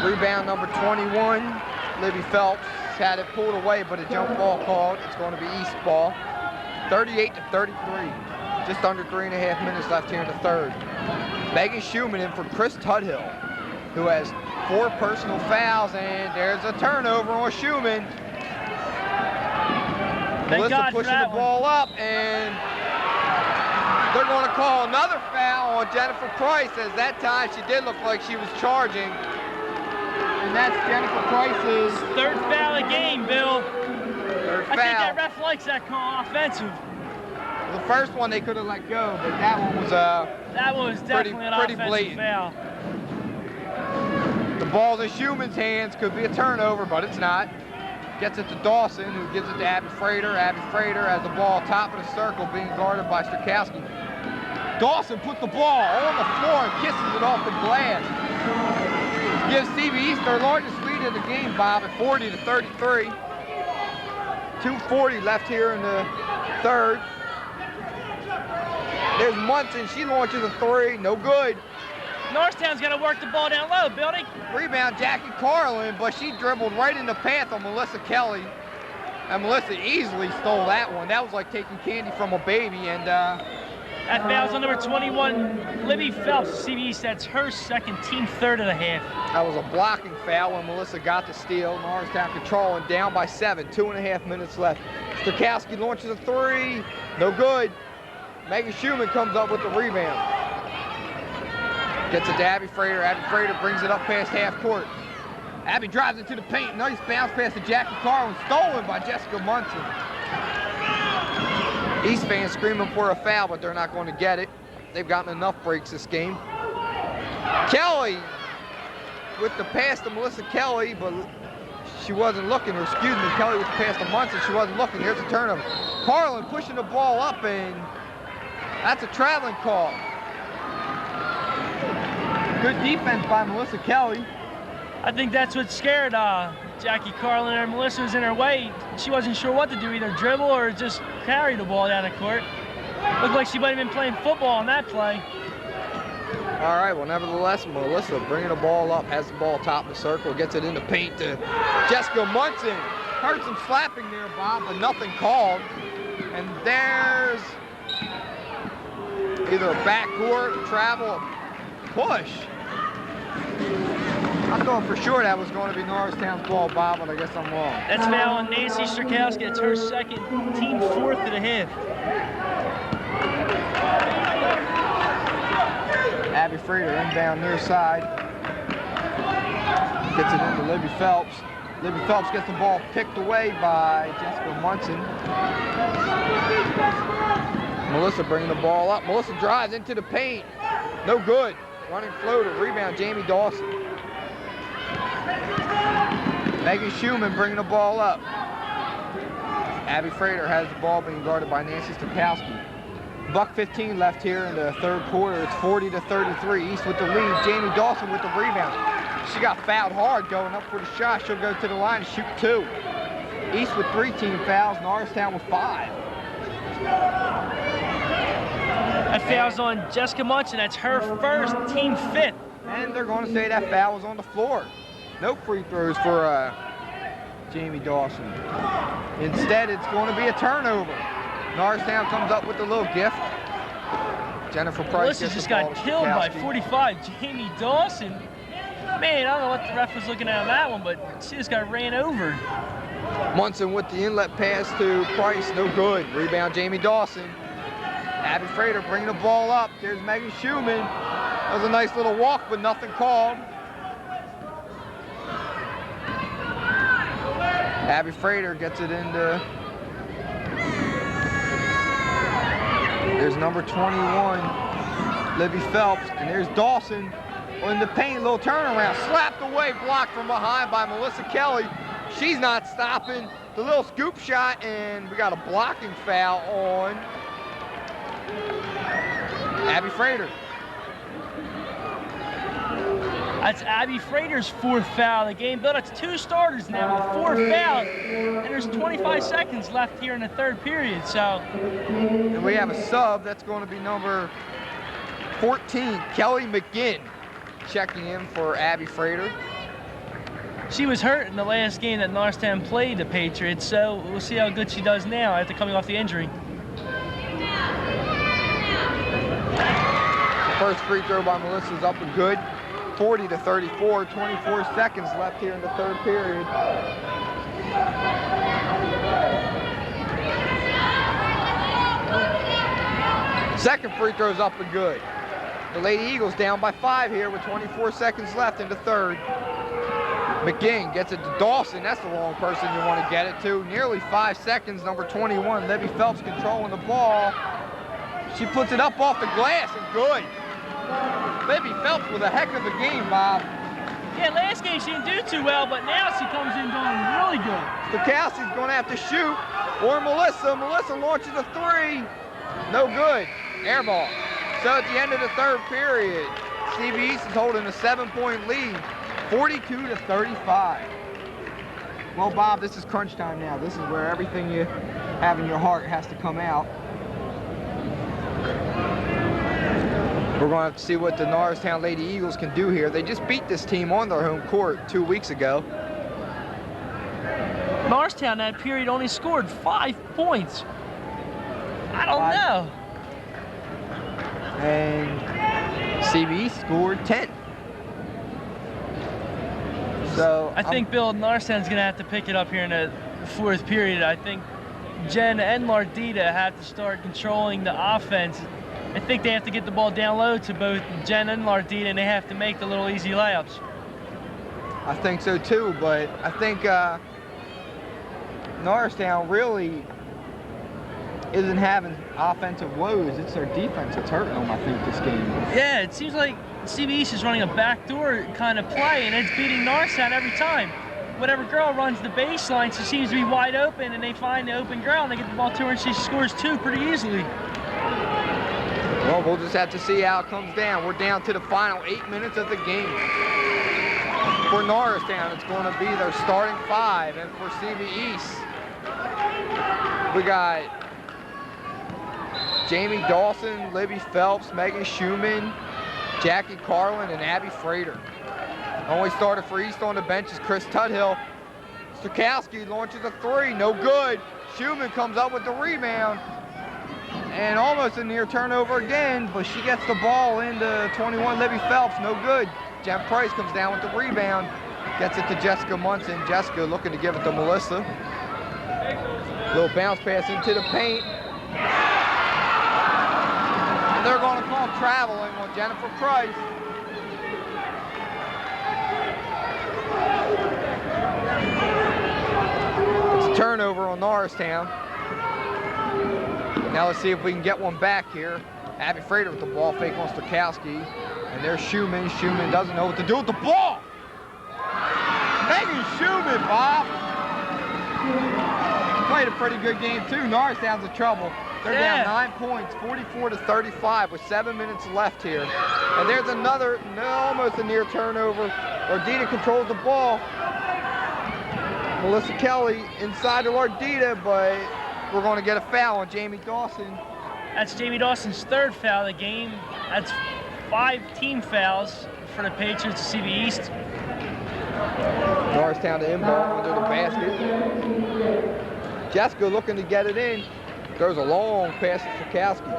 Rebound number 21, Libby Phelps. Had it pulled away, but a jump ball called. It's going to be East ball. 38-33. Just under 3.5 minutes left here in the third. Megan Schumann in for Chris Tuthill, who has 4 personal fouls, and there's a turnover on Schumann. Melissa pushing the ball up, and they're going to call another foul on Jennifer Price, as that time she did look like she was charging. And that's Jennifer Price's third foul of the game, Bill. Third foul. I think that ref likes that call, offensive. The first one they could have let go, but that one was definitely an offensive blatant foul. The ball's in Schumann's hands, could be a turnover, but it's not. Gets it to Dawson, who gives it to Abby Frater. Abby Frater has the ball top of the circle, being guarded by Strakowski. Dawson puts the ball on the floor and kisses it off the glass. Gives CB East their largest lead of the game, Bob, at 40-33. 2:40 left here in the third. There's Munson, she launches a 3, no good. Norristown's got to work the ball down low, Billy. Rebound, Jackie Carlin, but she dribbled right in the path of Melissa Kelly. And Melissa easily stole that one. That was like taking candy from a baby. And that foul's on number 21, Libby Phelps. CB East, that's her second, team third of the half. That was a blocking foul when Melissa got the steal. Norristown controlling, down by 7, 2.5 minutes left. Strakowski launches a 3, no good. Megan Schumann comes up with the rebound. Gets it to Abby Frater. Abby Frater brings it up past half court. Abby drives into the paint. Nice bounce pass to Jackie Carlin. Stolen by Jessica Munson. East fans screaming for a foul, but they're not going to get it. They've gotten enough breaks this game. Kelly with the pass to Melissa Kelly, but she wasn't looking. Or excuse me, Kelly with the pass to Munson. She wasn't looking. Here's a turnover. Carlin pushing the ball up, and that's a traveling call. Good defense by Melissa Kelly. I think that's what scared Jackie Carlin. Or Melissa was in her way. She wasn't sure what to do, either dribble or just carry the ball down the court. Looked like she might have been playing football on that play. All right, well, nevertheless, Melissa bringing the ball up, has the ball top of the circle, gets it in the paint to Jessica Munson. Heard some slapping there, Bob, but nothing called. And there's either a backcourt, travel, push. I thought for sure that was going to be Norristown's ball, Bob, but I guess I'm wrong. That's foul on Nancy Strakowski. It's her second, team fourth of the half. Abby Frater inbound near side. Gets it into Libby Phelps. Libby Phelps gets the ball picked away by Jessica Munson. Melissa bringing the ball up. Melissa drives into the paint. No good. Running floater. Rebound, Jamie Dawson. Megan Schumann bringing the ball up. Abby Frater has the ball being guarded by Nancy Stokowski. $1:15 left here in the third quarter. It's 40-33. East with the lead. Jamie Dawson with the rebound. She got fouled hard going up for the shot. She'll go to the line and shoot 2. East with 3 team fouls. Norristown with 5. That foul's on Jessica Munson. That's her first, team 5th. And they're going to say that foul was on the floor. No free throws for Jamie Dawson. Instead, it's going to be a turnover. Norristown comes up with a little gift. Jennifer Price Melissa just got killed by 45. Jamie Dawson. Man, I don't know what the ref was looking at on that one, but she just got ran over. Munson with the inlet pass to Price. No good. Rebound, Jamie Dawson. Abby Frater bringing the ball up. There's Megan Schumann. That was a nice little walk, but nothing called. Abby Frater gets it into... There's number 21, Libby Phelps, and there's Dawson in the paint. Little turnaround, slapped away, blocked from behind by Melissa Kelly. She's not stopping. The little scoop shot, and we got a blocking foul on Abby Frater. That's Abby Frater's 4th foul of the game. Bill, that's 2 starters now with 4 fouls, and there's 25 seconds left here in the third period, so. And we have a sub. That's going to be number 14, Kelly McGinn, checking in for Abby Frater. She was hurt in the last game that Norristown played the Patriots, so we'll see how good she does now after coming off the injury. First free throw by Melissa's up and good. 40-34, 24 seconds left here in the third period. Second free throw's up and good. The Lady Eagles down by 5 here with 24 seconds left in the third. McGinn gets it to Dawson. That's the wrong person you want to get it to. Nearly 5 seconds, number 21, Libby Phelps controlling the ball. She puts it up off the glass and good. Libby Phelps with a heck of a game, Bob. Yeah, last game she didn't do too well, but now she comes in doing really good. Stokowski's going to have to shoot, or Melissa. Melissa launches a 3. No good. Air ball. So at the end of the third period, CB East is holding a 7-point lead, 42-35. Well, Bob, this is crunch time now. This is where everything you have in your heart has to come out. We're going to have to see what the Norristown Lady Eagles can do here. They just beat this team on their home court 2 weeks ago. Norristown that period only scored 5 points. I don't know. And CB scored 10. So I think Bill, Norristown's going to have to pick it up here in the 4th period. I think Jen and Lardita have to start controlling the offense. I think they have to get the ball down low to both Jen and Lardita, and they have to make the little easy layups. I think so too, but I think Norristown really isn't having offensive woes. It's their defense that's hurting them, I think, this game. Yeah, it seems like CB East is running a backdoor kind of play, and it's beating Norristown every time. Whatever girl runs the baseline, she seems to be wide open, and they find the open girl, and they get the ball to her, and she scores 2 pretty easily. Well, we'll just have to see how it comes down. We're down to the final 8 minutes of the game. For Norristown, it's going to be their starting 5, and for CB East, we got Jamie Dawson, Libby Phelps, Megan Schumann, Jackie Carlin, and Abby Frater. Only starter for East on the bench is Chris Tuthill. Stokowski launches a 3, no good. Schumann comes up with the rebound. And almost a near turnover again, but she gets the ball into 21, Libby Phelps, no good. Jen Price comes down with the rebound, gets it to Jessica Munson. Jessica looking to give it to Melissa. Little bounce pass into the paint. And they're going to call traveling on Jennifer Price. It's a turnover on Norristown. Now let's see if we can get one back here. Abby Frater with the ball fake on Stokowski. And there's Schumann. Schumann doesn't know what to do with the ball. Megan Schumann, Bob. played a pretty good game too. Norristown's in trouble. They're down 9 points, 44-35 with 7 minutes left here. And there's another, almost a near turnover. Lardita controls the ball. Melissa Kelly inside to Lardita, but we're going to get a foul on Jamie Dawson. That's Jamie Dawson's third foul of the game. That's 5 team fouls for the Patriots of CB East. Norristown to inball under the basket. Jessica looking to get it in. Throws a long pass to Stokowski.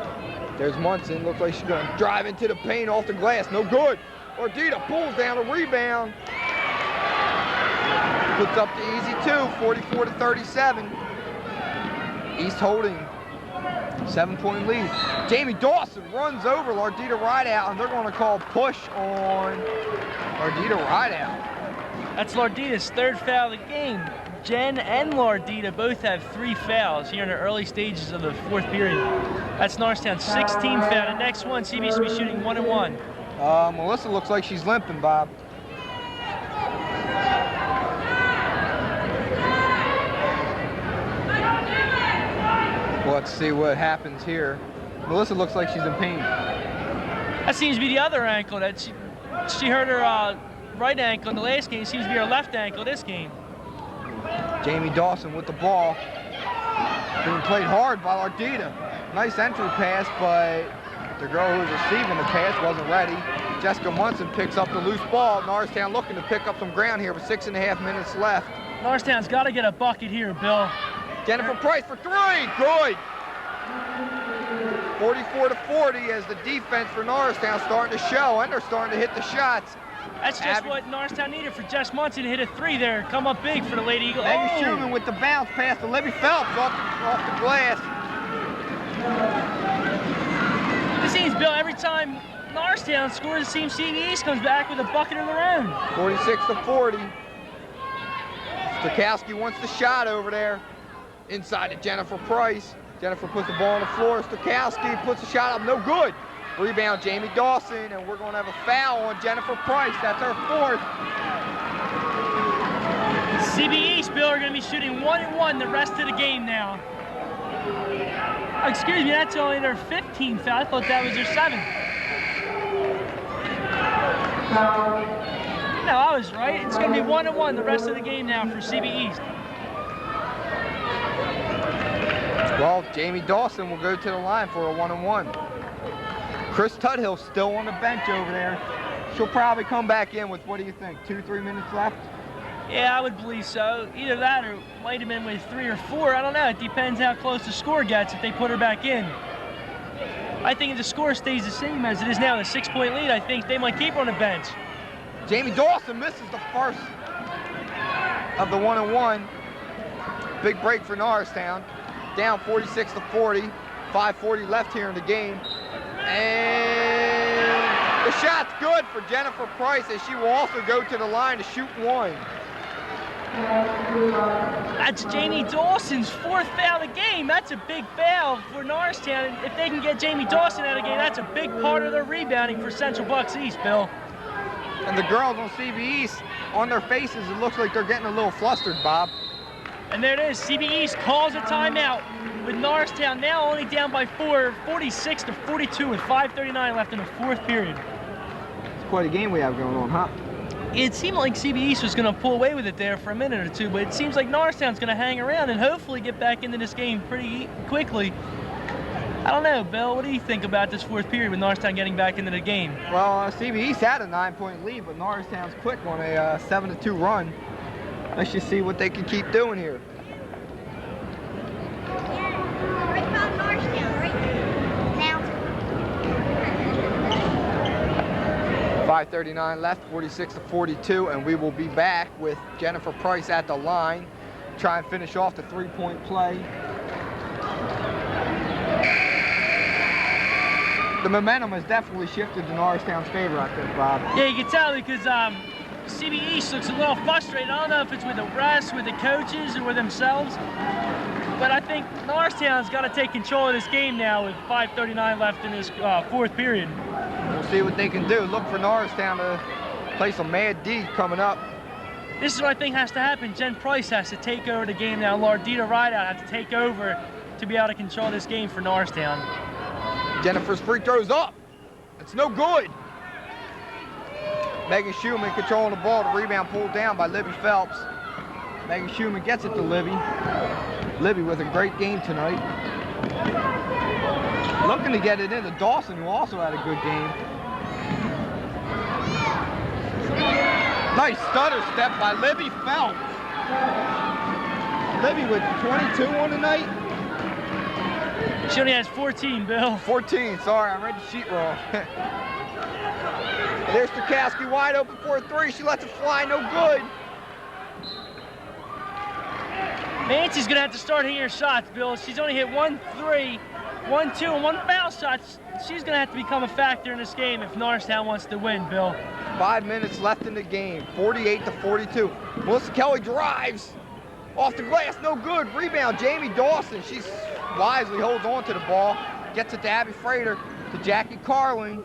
There's Munson. Looks like she's going to drive into the paint off the glass. No good. Lardita pulls down a rebound. Puts up the easy 2, 44-37. East holding 7-point lead. Jamie Dawson runs over Lardita Rideout, and they're going to call push on Lardita Rideout. That's Lardita's third foul of the game. Jen and Lardita both have 3 fouls here in the early stages of the 4th period. That's Norristown's 6th team foul. The next one, CB will be shooting 1-1. Melissa looks like she's limping, Bob. Let's see what happens here. Melissa looks like she's in pain. That seems to be the other ankle. That she hurt her right ankle in the last game. It seems to be her left ankle this game. Jamie Dawson with the ball. Being played hard by Lardita. Nice entry pass, but the girl who was receiving the pass wasn't ready. Jessica Munson picks up the loose ball. Norristown looking to pick up some ground here with 6.5 minutes left. Norristown's got to get a bucket here, Bill. Jennifer Price for 3, good. 44-40 as the defense for Norristown starting to show, and they're starting to hit the shots. That's just what Norristown needed for Jess Munson to hit a 3 there. Come up big for the Lady Eagle. Maggie Schumann with the bounce pass to Libby Phelps off the glass. This seems, Bill, every time Norristown scores, it seems CB East comes back with a bucket of their own. 46-40. Stokowski wants the shot over there. Inside to Jennifer Price. Jennifer puts the ball on the floor. Stokowski puts the shot up, no good. Rebound, Jamie Dawson, and we're going to have a foul on Jennifer Price. That's our 4th. CB East, Bill, are going to be shooting 1-1 the rest of the game now. Oh, excuse me, that's only their 15th foul. I thought that was their 7th. No, I was right. It's going to be 1-1 the rest of the game now for CB East. Well, Jamie Dawson will go to the line for a 1-on-1. Chris Tudhill still on the bench over there. She'll probably come back in with, what do you think, 2-3 minutes left? Yeah, I would believe so. Either that or might have been with 3 or 4. I don't know. It depends how close the score gets if they put her back in. I think if the score stays the same as it is now, the 6-point lead, I think they might keep her on the bench. Jamie Dawson misses the first of the 1-on-1. Big break for Norristown. Down 46-40. 5:40 left here in the game. And the shot's good for Jennifer Price, as she will also go to the line to shoot 1. That's Jamie Dawson's 4th foul of the game. That's a big foul for Norristown. If they can get Jamie Dawson out of the game, that's a big part of their rebounding for Central Bucks East, Bill. And the girls on CB East, on their faces, it looks like they're getting a little flustered, Bob. And there it is. CB East calls a timeout with Norristown now only down by 4, 46-42 with 5:39 left in the 4th period. It's quite a game we have going on, huh? It seemed like CB East was going to pull away with it there for a minute or two, but it seems like Norristown's going to hang around and hopefully get back into this game pretty quickly. I don't know, Bill, what do you think about this 4th period with Norristown getting back into the game? Well, CB East had a 9-point lead, but Norristown's quick on a 7-2 run. Let's just see what they can keep doing here. Yeah, right about Norristown, right now. 5:39 left, 46-42, and we will be back with Jennifer Price at the line. Try and finish off the 3-point play. The momentum has definitely shifted to Norristown's favor, I think, Bob. Yeah, you can tell because CB East looks a little frustrated. I don't know if it's with the refs, with the coaches, or with themselves. But I think Norristown's got to take control of this game now with 5:39 left in this 4th period. We'll see what they can do. Look for Norristown to play some Mad D coming up. This is what I think has to happen. Jen Price has to take over the game now. Lardita Rideout has to take over to be able to control this game for Norristown. Jennifer's free throw's up. It's no good. Megan Schumann controlling the ball. The rebound pulled down by Libby Phelps. Megan Schumann gets it to Libby. Libby with a great game tonight. Looking to get it into Dawson, who also had a good game. Nice stutter step by Libby Phelps. Libby with 22 on the night. She only has 14, Bill. 14, sorry, I read the sheet wrong. There's Strakowski wide open for a three. She lets it fly, no good. Nancy's gonna have to start hitting her shots, Bill. She's only hit 1 3, 1 2, and 1 foul shot. She's gonna have to become a factor in this game if Norristown wants to win, Bill. 5 minutes left in the game, 48-42. Melissa Kelly drives off the glass, no good. Rebound, Jamie Dawson. She wisely holds on to the ball, gets it to Abby Frater, to Jackie Carlin.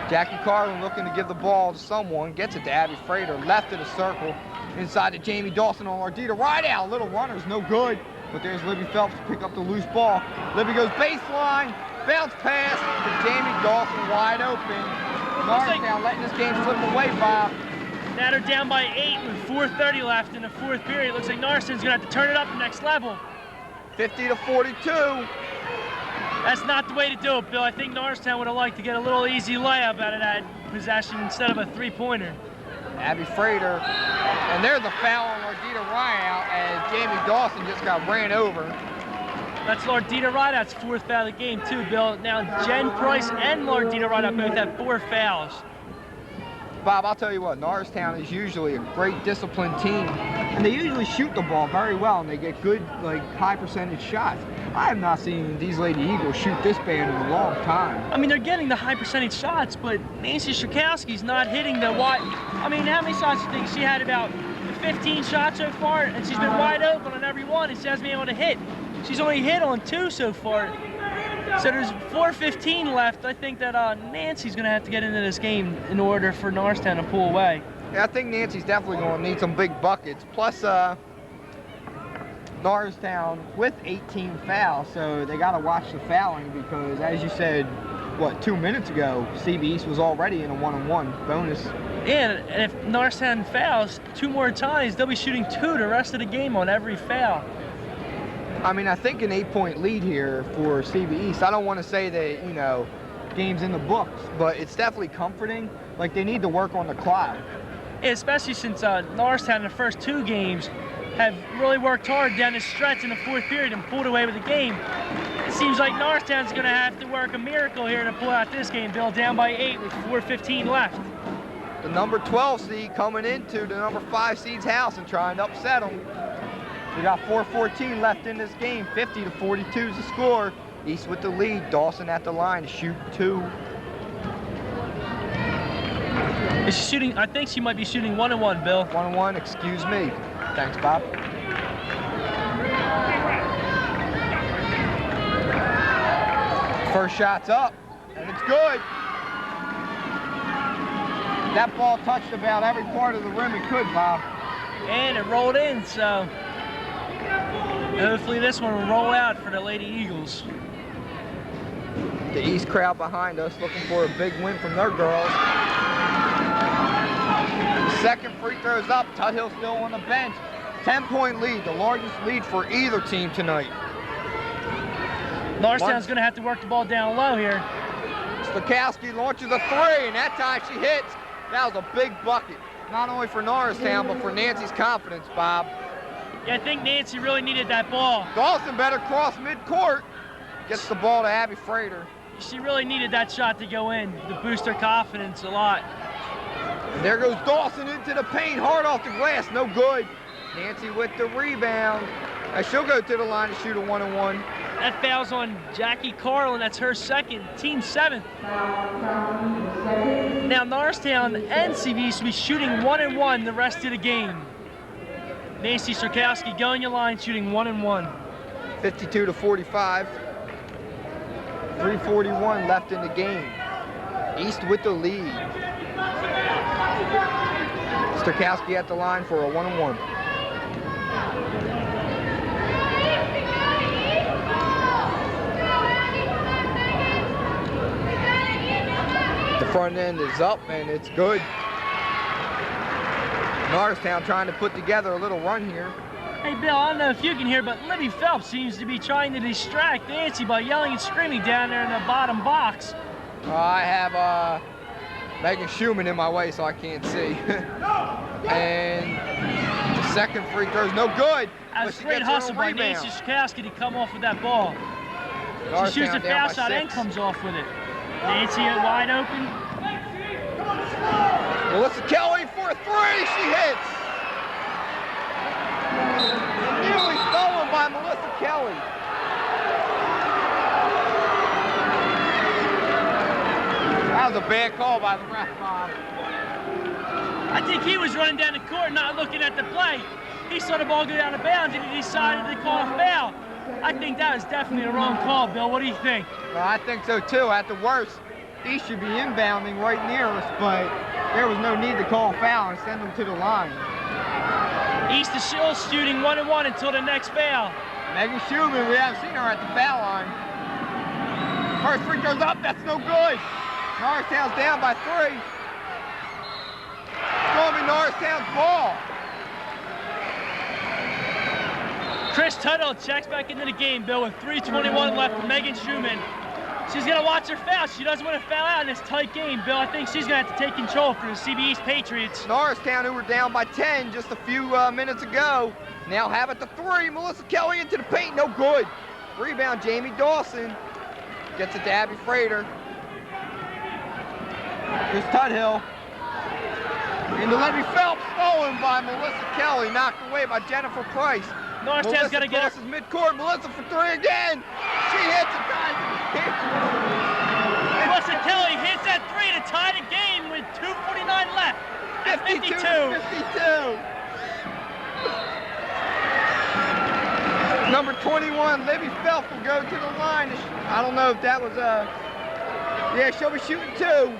Jackie Carlin looking to give the ball to someone, gets it to Abby Frater, left of the circle, inside to Jamie Dawson on Lardita. Right out, little runner's no good, but there's Libby Phelps to pick up the loose ball. Libby goes baseline, bounce pass to Jamie Dawson wide open. Norristown letting this game slip away, Bob. Now they're down by 8 with 4:30 left in the fourth period. Looks like Norristown's gonna have to turn it up the next level. 50-42. That's not the way to do it, Bill. I think Norristown would have liked to get a little easy layup out of that possession instead of a three-pointer. Abby Frater, and there's a foul on Lardita Rideout as Jamie Dawson just got ran over. That's Lardita Rideout's 4th foul of the game too, Bill. Now Jen Price and Lardita Rideout both have 4 fouls. Bob, I'll tell you what, Norristown is usually a great disciplined team, and they usually shoot the ball very well, and they get good, like, high percentage shots. I have not seen these Lady Eagles shoot this bad in a long time. I mean, they're getting the high percentage shots, but Nancy Strakowski's not hitting the wide. I mean, how many shots do you think she had? About 15 shots so far, and she's been wide open on every one, and she hasn't been able to hit. She's only hit on 2 so far. So there's 4:15 left. I think that Nancy's going to have to get into this game in order for Norristown to pull away. Yeah, I think Nancy's definitely going to need some big buckets. Plus, Norristown with 18 fouls, so they got to watch the fouling because, as you said, what, 2 minutes ago, CB East was already in a 1-on-1 bonus. Yeah, and if Norristown fouls 2 more times, they'll be shooting 2 the rest of the game on every foul. I mean, I think an 8-point lead here for CB East. I don't want to say that, you know, game's in the books, but it's definitely comforting. Like, they need to work on the clock. Yeah, especially since Norristown in the first 2 games have really worked hard down the stretch in the 4th period and pulled away with the game. It seems like Norristown's going to have to work a miracle here to pull out this game, Bill, down by 8 with 4:15 left. The number 12 seed coming into the number 5 seed's house and trying to upset them. We got 4:14 left in this game. 50-42 is the score. East with the lead. Dawson at the line to shoot 2. Is she shooting? I think she might be shooting 1-on-1, Bill. 1-on-1, excuse me. Thanks, Bob. First shot's up, and it's good. That ball touched about every part of the rim it could, Bob. And it rolled in, so hopefully this one will roll out for the Lady Eagles. The East crowd behind us looking for a big win from their girls. The second free throw's up. Tuthill still on the bench. 10-point lead, the largest lead for either team tonight. Norristown's going to have to work the ball down low here. Strakowski launches a 3, and that time she hits. That was a big bucket, not only for Norristown, but for Nancy's confidence, Bob. Yeah, I think Nancy really needed that ball. Dawson better cross midcourt. Gets the ball to Abby Frater. She really needed that shot to go in to boost her confidence a lot. And there goes Dawson into the paint, hard off the glass, no good. Nancy with the rebound. And she'll go to the line to shoot a 1-on-1. That foul's on Jackie Carlin. That's her second, team 7th. Now Norristown and CB East will be shooting 1-on-1 the rest of the game. Nancy Strakowski going your line, shooting 1-on-1. 52-45. 3:41 left in the game. East with the lead. Strakowski at the line for a 1-on-1. The front end is up and it's good. Norristown trying to put together a little run here. Hey Bill, I don't know if you can hear, but Libby Phelps seems to be trying to distract Nancy by yelling and screaming down there in the bottom box. I have Megan Schumann in my way, so I can't see. And the second free throw is no good. That was a great hustle by Nancy Strakowski to come off with that ball. She shoots a foul shot and comes off with it. Nancy wide open. Melissa Kelly for a three. She hits. Nearly stolen by Melissa Kelly. That was a bad call by the ref, Bob. I think he was running down the court not looking at the play. He saw the ball go down of bounds and he decided to call a foul. I think that was definitely a wrong call, Bill. What do you think? Well, I think so too. At the worst, he should be inbounding right near us, but there was no need to call a foul and send them to the line. East is still shooting 1-1 until the next foul. Megan Schumann, we haven't seen her at the foul line. First free throw's up, that's no good. Norristown's down by 3. It's going to be Norristown's ball. Chris Tuttle checks back into the game, Bill, with 3:21 left for Megan Schumann. She's going to watch her foul. She doesn't want to foul out in this tight game, Bill. I think she's going to have to take control for the CB East Patriots. Norristown, who were down by 10 just a few minutes ago, now have it to 3. Melissa Kelly into the paint, no good. Rebound, Jamie Dawson. Gets it to Abby Frater. Here's Tuthill. Into Libby Phelps, stolen by Melissa Kelly, knocked away by Jennifer Price. Norristown's got to get her. Midcourt, Melissa for 3 again. She hits it, ties the game. Melissa Kelly hits that 3 to tie the game with 2:49 left. At 52. 52. Number 21, Libby Phelps will go to the line. I don't know if that was yeah, she'll be shooting 2.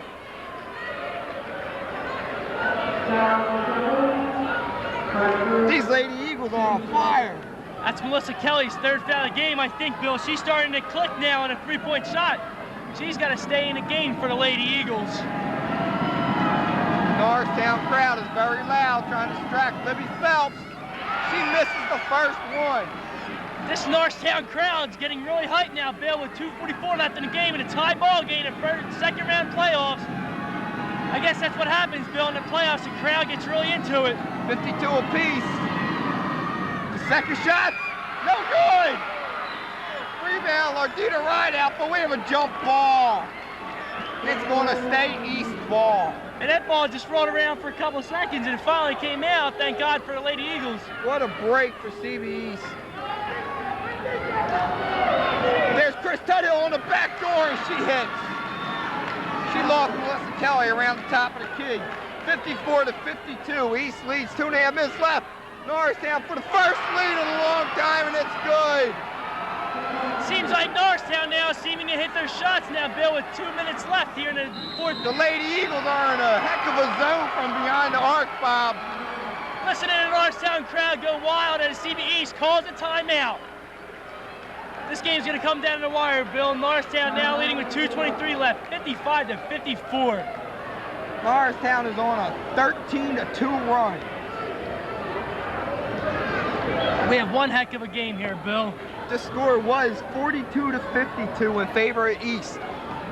These Lady Eagles are on fire. That's Melissa Kelly's 3rd foul of the game, I think, Bill. She's starting to click now on a 3-point shot. She's got to stay in the game for the Lady Eagles. Norristown crowd is very loud, trying to distract Libby Phelps. She misses the first one. This Norristown crowd's getting really hyped now, Bill, with 2:44 left in the game and a tie ball game in second round playoffs. I guess that's what happens, Bill, in the playoffs. The crowd gets really into it. 52 apiece. The second shot, no good. Rebound, Lardita Rideout, but we have a jump ball. It's going to stay East ball. And that ball just rolled around for a couple of seconds and it finally came out. Thank God for the Lady Eagles. What a break for CB East. There's Chris Tuthill on the back door and she hits. She lost Melissa Kelly around the top of the key. 54 to 52. East leads, 2.5 minutes left. Norristown for the first lead in a long time, and it's good. Seems like Norristown now is seeming to hit their shots now, Bill, with 2 minutes left here in the 4th. The Lady Eagles are in a heck of a zone from behind the arc, Bob. Listen to the Norristown crowd go wild as CB East calls a timeout. This game's going to come down to the wire, Bill. Norristown now leading with 2:23 left, 55 to 54. Norristown is on a 13-2 run. We have one heck of a game here, Bill. The score was 42 to 52 in favor of East.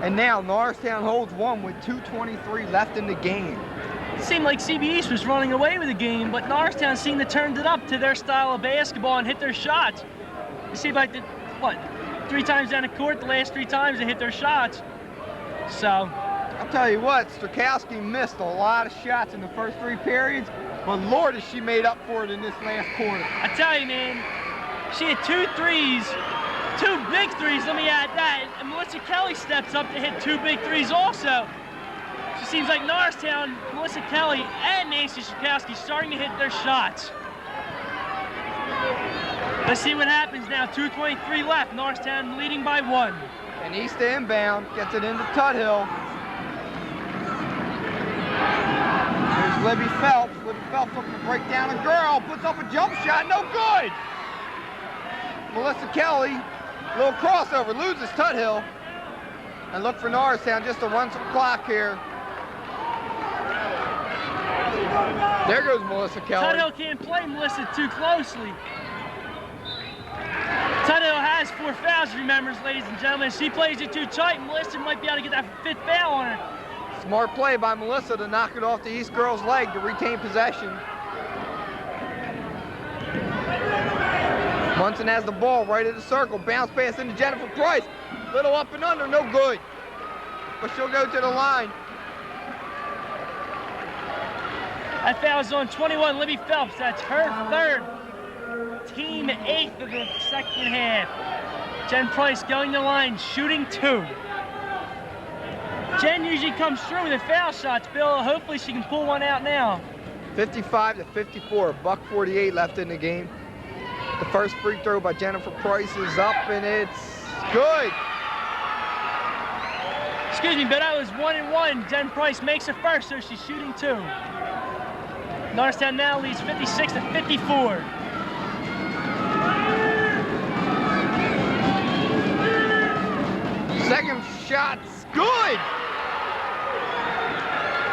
And now Norristown holds one with 2:23 left in the game. It seemed like CB East was running away with the game, but Norristown seemed to turn it up to their style of basketball and hit their shots. It seemed like, 3 times down the court, the last 3 times they hit their shots. So, I'll tell you what, Strakowski missed a lot of shots in the first 3 periods, but Lord, has she made up for it in this last quarter. I tell you, man, she had 2 threes, 2 big threes, let me add that, and Melissa Kelly steps up to hit 2 big threes also. It seems like Norristown, Melissa Kelly, and Nancy Strakowski starting to hit their shots. Let's see what happens now. 2:23 left. Norristown leading by 1. And East to inbound, gets it into Tuthill. Here's Libby Phelps. Libby Phelps looking to break down a girl, puts up a jump shot, no good. Melissa Kelly, little crossover, loses Tuthill. And look for Norristown just to run some clock here. There goes Melissa Kelly. Tuthill can't play Melissa too closely. Tuthill has 4 fouls, remember, ladies and gentlemen. She plays it too tight. Melissa might be able to get that 5th foul on her. Smart play by Melissa to knock it off the East girl's leg to retain possession. Munson has the ball right at the circle. Bounce pass into Jennifer Price. Little up and under, no good. But she'll go to the line. That foul's on 21, Libby Phelps. That's her 3rd. Team 8th of the second half. Jen Price going to the line, shooting 2. Jen usually comes through with the foul shots, Bill. Hopefully she can pull one out now. 55-54, $1:48 left in the game. The first free throw by Jennifer Price is up, and it's good. Excuse me, but that was 1-1. Jen Price makes it first, so she's shooting 2. Norristown now leads 56-54. Second shot's good.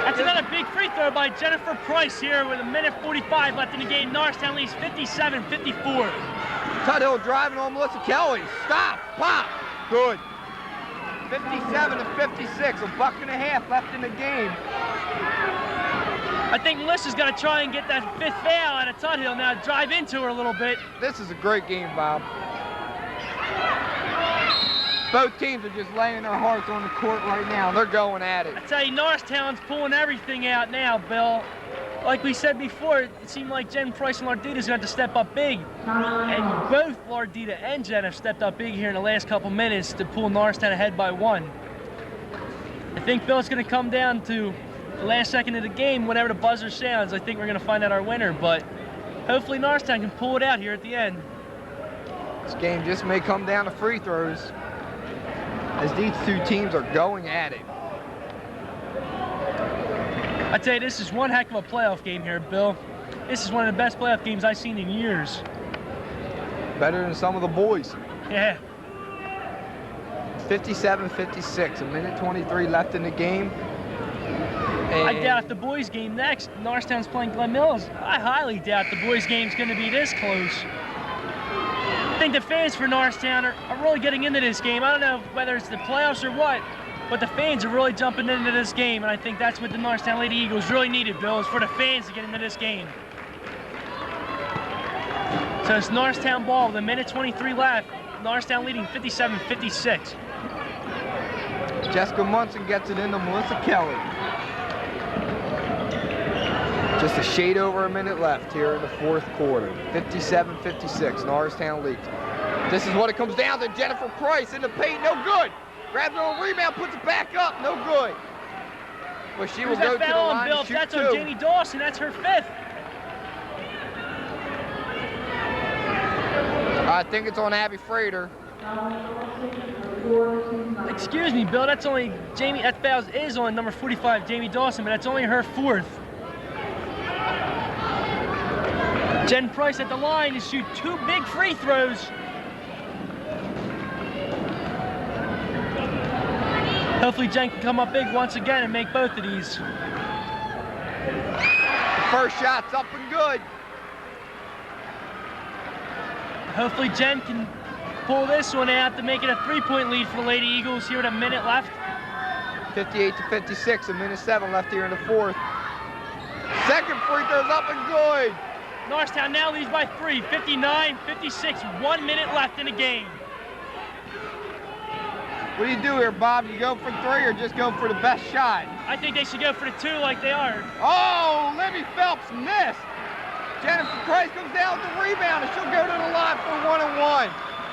That's another big free throw by Jennifer Price here with 1:45 left in the game. Norristown leads 57-54. Tuthill driving on Melissa Kelly. Stop, pop, good. 57-56, $1.50 left in the game. I think Melissa's got to try and get that 5th foul out of Tuthill now, drive into her a little bit. This is a great game, Bob. Both teams are just laying their hearts on the court right now. They're going at it. I tell you, Norristown's pulling everything out now, Bill. Like we said before, it seemed like Jen Price and Lardita's going to have to step up big. And both Lardita and Jen have stepped up big here in the last couple minutes to pull Norristown ahead by 1. I think, Bill, it's going to come down to the last second of the game. Whenever the buzzer sounds, I think we're going to find out our winner. But hopefully Norristown can pull it out here at the end. This game just may come down to free throws, as these two teams are going at it. I tell you, this is one heck of a playoff game here, Bill. This is one of the best playoff games I've seen in years. Better than some of the boys. Yeah. 57-56, 1:23 left in the game. And I doubt the boys' game next. Norristown's playing Glen Mills. I highly doubt the boys' game's going to be this close. I think the fans for Norristown are really getting into this game. I don't know whether it's the playoffs or what, but the fans are really jumping into this game, and I think that's what the Norristown Lady Eagles really needed, Bill, is for the fans to get into this game. So it's Norristown ball with 1:23 left. Norristown leading 57-56. Jessica Munson gets it into Melissa Kelly. Just a shade over a minute left here in the 4th quarter. 57-56, Norristown leads. This is what it comes down to. Jennifer Price in the paint, no good. Grabs her own rebound, puts it back up, no good. But she will go to the line and shoot That's 2. on Jamie Dawson, that's her 5th. I think it's on Abby Frater. Excuse me, Bill, that's only Jamie, that foul is on number 45, Jamie Dawson, but that's only her 4th. Jen Price at the line to shoot 2 big free throws. Hopefully Jen can come up big once again and make both of these. The first shot's up and good. Hopefully Jen can pull this one out to make it a 3-point lead for the Lady Eagles here with a minute left. 58-56, 1:07 left here in the 4th. Second free throw's up and good. Norristown now leads by 3, 59-56, 1 minute left in the game. What do you do here, Bob? You go for 3 or just go for the best shot? I think they should go for the 2 like they are. Oh, Libby Phelps missed. Jennifer Price comes down with the rebound, and she'll go to the line for 1-1.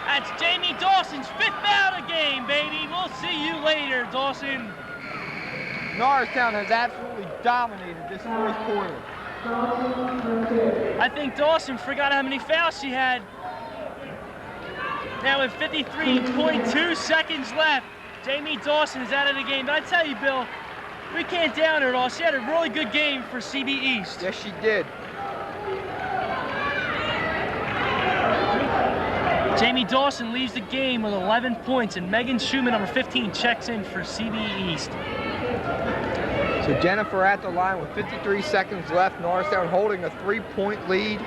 That's Jamie Dawson's 5th foul of the game, baby. We'll see you later, Dawson. Norristown has absolutely dominated this 4th quarter. I think Dawson forgot how many fouls she had. Now with 53.2 seconds left, Jamie Dawson is out of the game. But I tell you, Bill, we can't down her at all. She had a really good game for CB East. Yes, she did. Jamie Dawson leaves the game with 11 points, and Megan Schumann, number 15, checks in for CB East. So Jennifer at the line with 53 seconds left. Norristown holding a 3-point lead.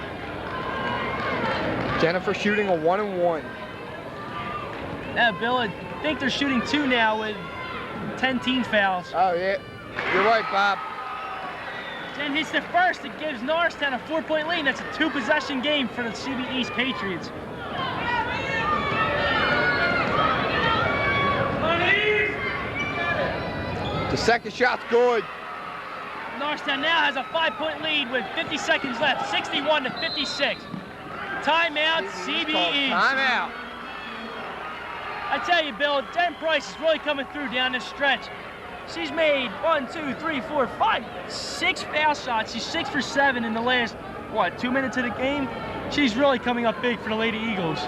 Jennifer shooting a 1-and-1. Now, Bill, I think they're shooting 2 now with 10 team fouls. Oh, yeah. You're right, Bob. Jen hits the first. It gives Norristown a 4-point lead. That's a 2-possession game for the CB East Patriots. The second shot's good. Norristown now has a 5-point lead with 50 seconds left, 61-56. Timeout, CB East. Timeout. I tell you, Bill, Jen Price is really coming through down this stretch. She's made 1, 2, 3, 4, 5, 6 foul shots. She's 6 for 7 in the last, what, 2 minutes of the game? She's really coming up big for the Lady Eagles.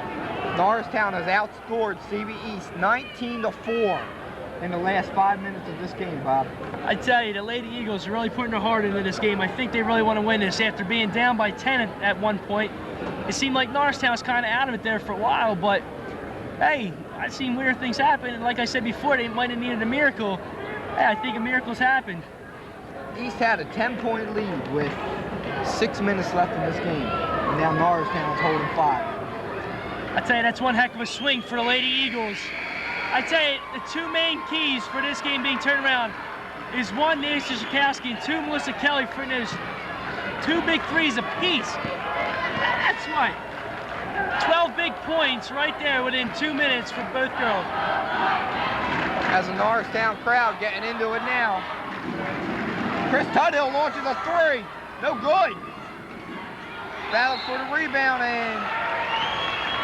Norristown has outscored CB East 19-4 in the last 5 minutes of this game, Bob. I tell you, the Lady Eagles are really putting their heart into this game. I think they really want to win this after being down by 10 at one point. It seemed like Norristown was kind of out of it there for a while, but hey, I've seen weird things happen, and like I said before, they might have needed a miracle. Hey, I think a miracle's happened. East had a 10-point lead with 6 minutes left in this game, and now Norristown is holding 5. I tell you, that's one heck of a swing for the Lady Eagles. I tell you, the 2 main keys for this game being turned around is 1, Nancy Zukowski, and 2, Melissa Kelly for those 2 big threes apiece. That's right. 12 big points right there within 2 minutes for both girls. As a Norristown crowd getting into it now. Chris Tuthill launches a 3. No good. Battle for the rebound, and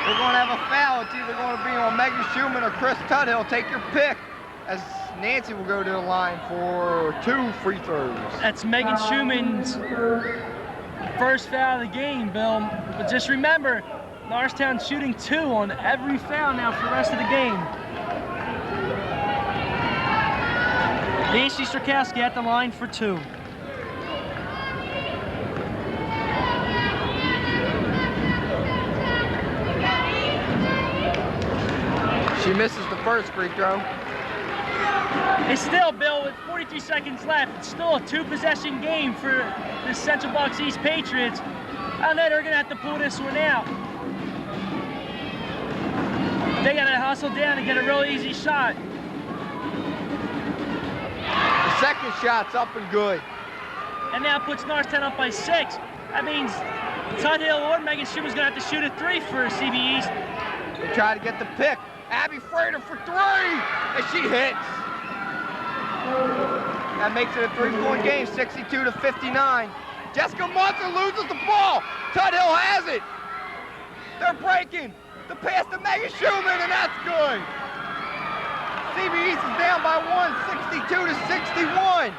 we're going to have a foul. It's either going to be on Megan Schumann or Chris Tuthill. Take your pick, as Nancy will go to the line for 2 free throws. That's Megan Schumann's first foul of the game, Bill. But just remember, Norristown shooting 2 on every foul now for the rest of the game. Nancy Zukowski at the line for 2. She misses the first free throw. It's still, Bill, with 43 seconds left, it's still a 2-possession game for the Central Bucks East Patriots. I know they're going to have to pull this one out. They got to hustle down and get a real easy shot. The second shot's up and good. And now puts Norristown up by 6. That means Tuthill or Megan Schumann's going to have to shoot a 3 for CB East. They try to get the pick. Abby Frater for 3, and she hits. That makes it a 3-point game, 62-59. Jessica Munson loses the ball. Tuthill has it. They're breaking. The pass to Megan Schumann, and that's good. CB East is down by 1, 62-61.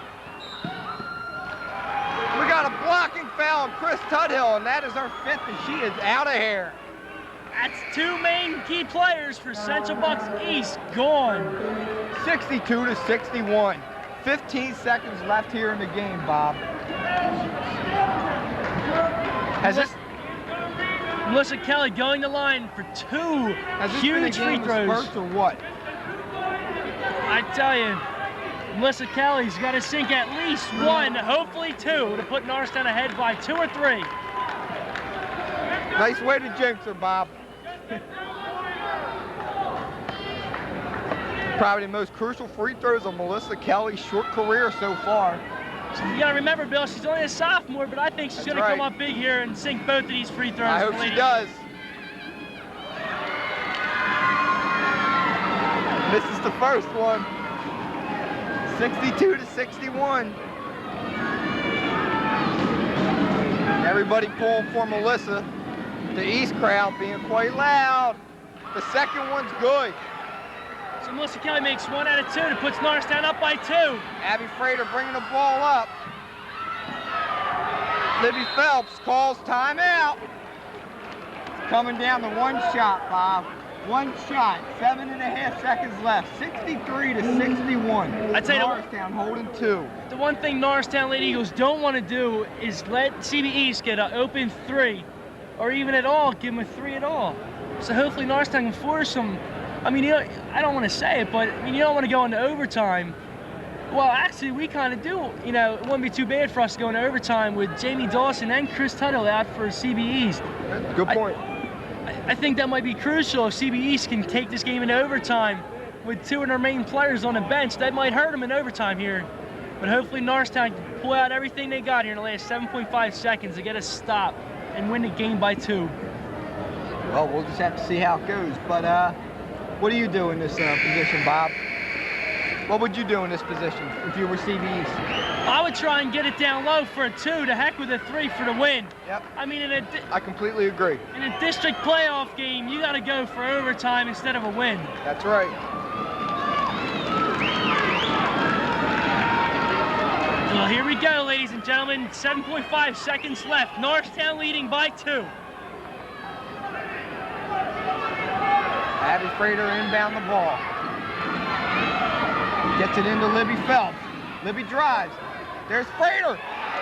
We got a blocking foul on Chris Tuthill, and that is her 5th, and she is out of here. That's 2 main key players for Central Bucks East gone. 62-61. 15 seconds left here in the game, Bob. Has this Melissa Kelly going to line for 2 huge free throws. Or what? I tell you, Melissa Kelly's got to sink at least 1, hopefully 2, to put Norristown ahead by 2 or 3. Nice way to jinx her, Bob. Probably the most crucial free throws of Melissa Kelly's short career so far. You gotta remember, Bill, she's only a sophomore, but I think she's gonna come up big here and sink both of these free throws. I hope she does. Misses the first one. 62-61. Everybody pulling for Melissa. The East crowd being quite loud. The second one's good. So Melissa Kelly makes 1 out of 2 that puts Norristown up by 2. Abby Frater bringing the ball up. Libby Phelps calls timeout. Coming down to 1 shot, Bob. One shot, 7.5 seconds left, 63 to 61. I'd say Norristown holding 2. The one thing Norristown Lady Eagles don't want to do is let CB East get an open 3, or even at all, give them a 3 at all. So hopefully Norristown can force them. I mean, you know, I don't want to say it, but I mean, you don't want to go into overtime. Well, actually, we kind of do. You know, it wouldn't be too bad for us to go into overtime with Jamie Dawson and Chris Tuttle out for CB East. Good point. I think that might be crucial if CB East can take this game into overtime with 2 of their main players on the bench. That might hurt them in overtime here. But hopefully Norristown can pull out everything they got here in the last 7.5 seconds to get a stop and win the game by 2. Well, we'll just have to see how it goes. But what do you do in this position, Bob? What would you do in this position if you were CB East? I would try and get it down low for a 2, to heck with a 3 for the win. Yep. I mean, I completely agree. in a district playoff game, you got to go for overtime instead of a win. That's right. Well, here we go, ladies and gentlemen. 7.5 seconds left. Norristown leading by 2. Abby Frater inbound the ball. Gets it into Libby Phelps. Libby drives. There's Frater.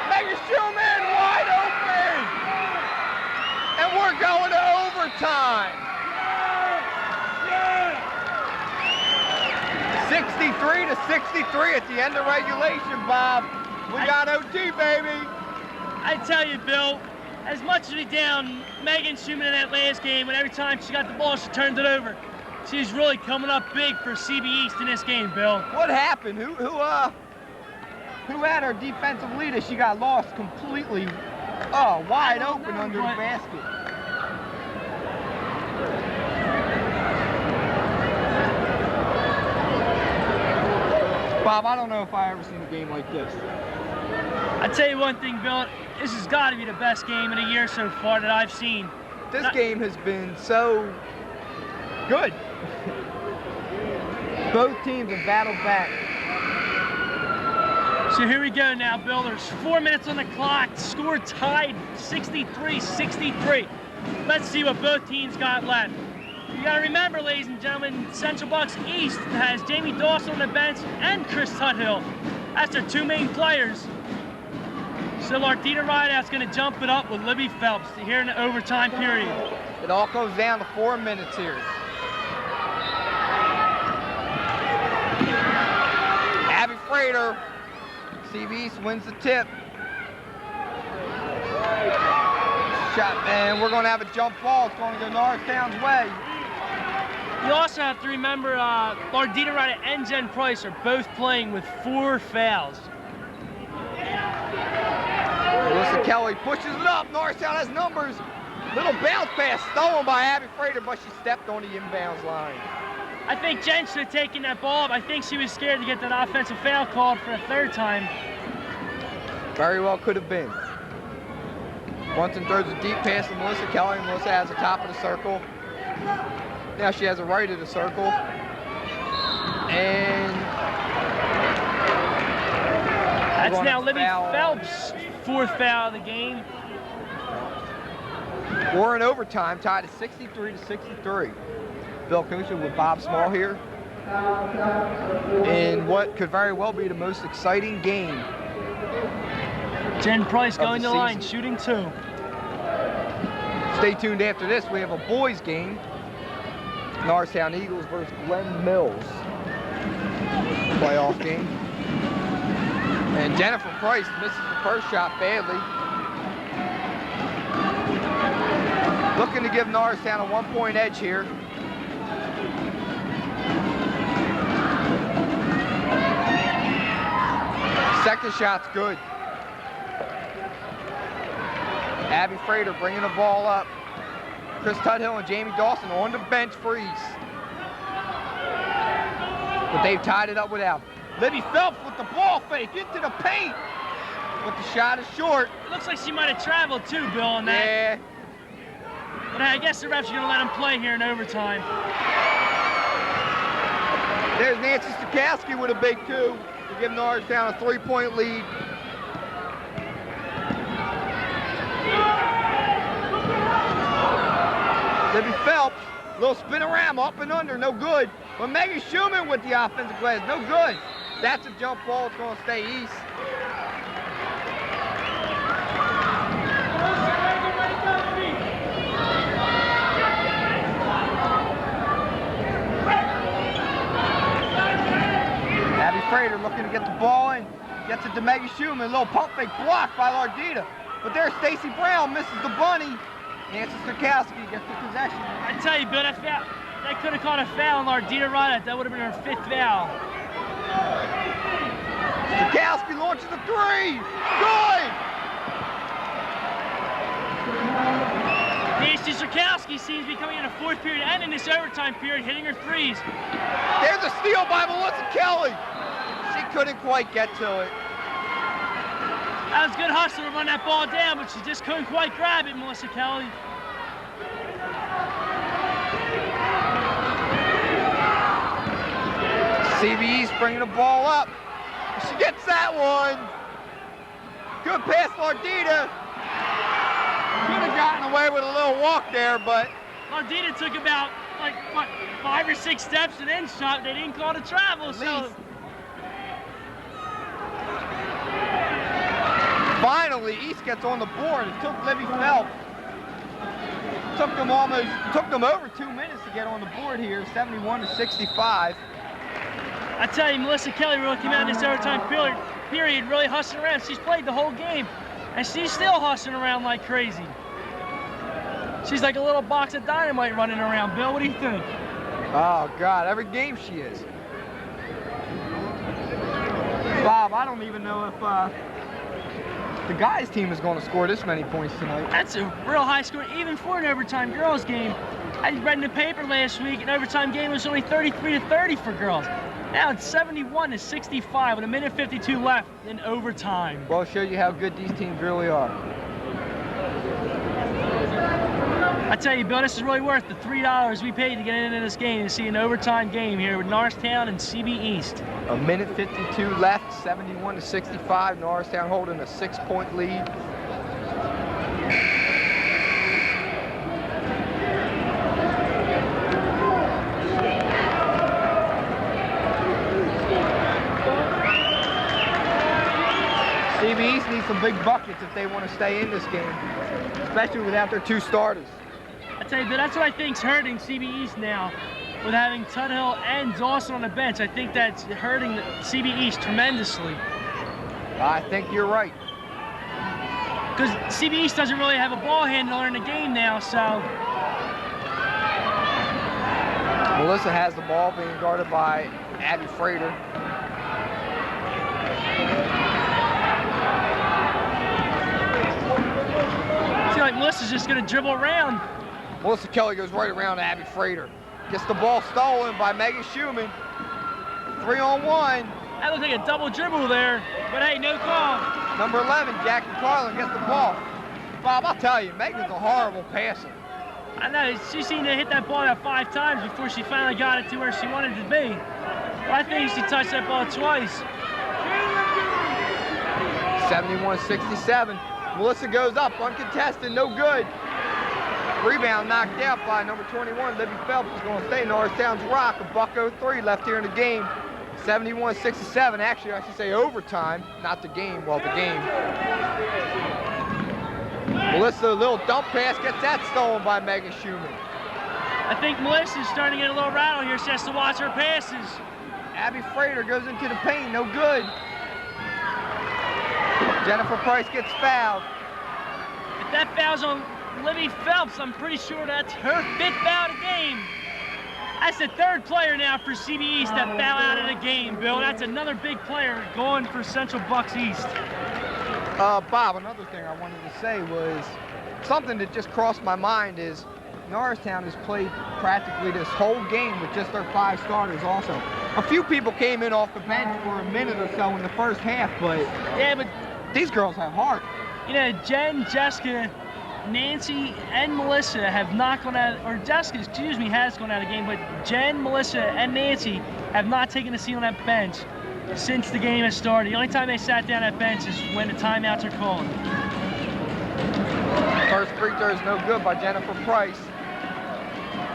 Megan Schumann wide open. And we're going to overtime. 63 to 63 at the end of regulation, Bob. We got OT, baby. I tell you, Bill, as much as we down Megan Schumann in that last game, and every time she got the ball, she turned it over. She's really coming up big for CB East in this game, Bill. What happened? Who had her defensive leader? She got lost completely. Oh, wide open under the basket. Bob, I don't know if I ever seen a game like this. I tell you one thing, Bill. This has got to be the best game of the year so far that I've seen. This game has been so good. Both teams have battled back. So here we go now, Bill. There's 4 minutes on the clock. Score tied 63-63. Let's see what both teams got left. You got to remember, ladies and gentlemen, Central Bucks East has Jamie Dawson on the bench and Chris Tuthill. That's their 2 main players. So Lardita Rideout's going to jump it up with Libby Phelps here in the overtime period. It all comes down to 4 minutes here. Abby Frater, CB East wins the tip. Shot, man, we're going to have a jump ball. It's going to go Norristown's way. You also have to remember Lardita Rideout and Jen Price are both playing with 4 fouls. Melissa Kelly pushes it up. Norristown has numbers. Little bounce pass stolen by Abby Frater, but she stepped on the inbounds line. I think Jen should have taken that ball, but I think she was scared to get that offensive foul called for a 3rd time. Very well could have been. Brunson throws a deep pass to Melissa Kelly. Melissa has the top of the circle. Now she has a right of the circle. And that's now Libby Phelps' 4th foul of the game. We're in overtime, tied at 63 to 63. Bill Kosher with Bob Small here. In what could very well be the most exciting game. Jen Price going to the line, shooting 2. Stay tuned after this. We have a boys game. Norristown Eagles versus Glen Mills. Playoff game. And Jennifer Price misses the first shot badly. Looking to give Norristown a 1-point edge here. Second shot's good. Abby Frater bringing the ball up. Chris Tuthill and Jamie Dawson on the bench for East. But they've tied it up without. Libby Phelps with the ball fake into the paint. But the shot is short. It looks like she might have traveled too, Bill, on that. Yeah. But I guess the refs are going to let him play here in overtime. There's Nancy Stokowski with a big 2 to give Norristown a 3-point lead. Libby Phelps Little spin-a-ram, up and under, no good. But Megan Schumann with the offensive glass, no good. That's a jump ball, it's gonna stay east. Abby Frater looking to get the ball in. Gets it to Megan Schumann. Little pump fake blocked by Lardita. But there's Stacy Brown, misses the bunny. Nancy Strakowski gets the possession. I tell you, Bill, that could have caught a foul on Lardita Rada. That would have been her 5th foul. Strakowski launches a 3. Good! Nancy Strakowski seems to be coming in the 4th period and in this overtime period, hitting her 3s. There's a steal by Melissa Kelly. She couldn't quite get to it. That was good hustle to run that ball down, but she just couldn't quite grab it, Melissa Kelly. CBE's bringing the ball up. She gets that one. Good pass, Lardita. Could have gotten away with a little walk there, but Lardita took about, like, what, 5 or 6 steps and then shot. They didn't call the travel, so. Finally, East gets on the board. It took Libby Phelps. Took them over 2 minutes to get on the board here, 71-65. I tell you, Melissa Kelly really came out in this overtime period really hustling around. She's played the whole game, and she's still hustling around like crazy. She's like a little box of dynamite running around. Bill, what do you think? Oh, God, every game she is. Bob, I don't even know if the guys' team is going to score this many points tonight. That's a real high score, even for an overtime girls game. I read in the paper last week, an overtime game was only 33-30 for girls. Now it's 71-65 with 1:52 left in overtime. Well, it shows you how good these teams really are. I tell you, Bill, this is really worth the $3 we paid to get into this game to see an overtime game here with Norristown and CB East. 1:52 left, 71-65. Norristown holding a 6-point lead. CB East needs some big buckets if they want to stay in this game, especially without their 2 starters. I tell you, but that's what I think's hurting CB East now, with having Tuthill and Dawson on the bench. I think that's hurting CB East tremendously. I think you're right. Because CB East doesn't really have a ball handler in the game now, so. Melissa has the ball being guarded by Abby Frater. I feel like Melissa's just going to dribble around. Melissa Kelly goes right around Abby Frater. Gets the ball stolen by Megan Schumann. 3-on-1. That looked like a double dribble there, but hey, no call. Number 11, Jackie Carlin, gets the ball. Bob, I'll tell you, Megan's a horrible passer. I know, she seemed to hit that ball about 5 times before she finally got it to where she wanted to be. But I think she touched that ball twice. 71-67. Melissa goes up, uncontested, no good. Rebound knocked out by number 21, Libby Phelps is going to stay. Norristown's rock, $1:03 left here in the game. 71-67, actually I should say overtime, not the game, well the game. Melissa, a little dump pass, gets that stolen by Megan Schumann. I think Melissa's starting to get a little rattled here. She has to watch her passes. Abby Frater goes into the paint, no good. Jennifer Price gets fouled. If that foul's on Libby Phelps, I'm pretty sure that's her 5th foul of the game. That's the 3rd player now for CB East that foul out of the game, Bill. That's another big player going for Central Bucks East. Bob, another thing I wanted to say was something that just crossed my mind is Norristown has played practically this whole game with just their 5 starters also. A few people came in off the bench for a minute or so in the first half, but yeah, but these girls have heart. You know, Jen, Jessica, Nancy, and Melissa have not gone out, or Jessica, excuse me, has gone out of the game, but Jen, Melissa, and Nancy have not taken a seat on that bench since the game has started. The only time they sat down at bench is when the timeouts are called. First free throw is no good by Jennifer Price.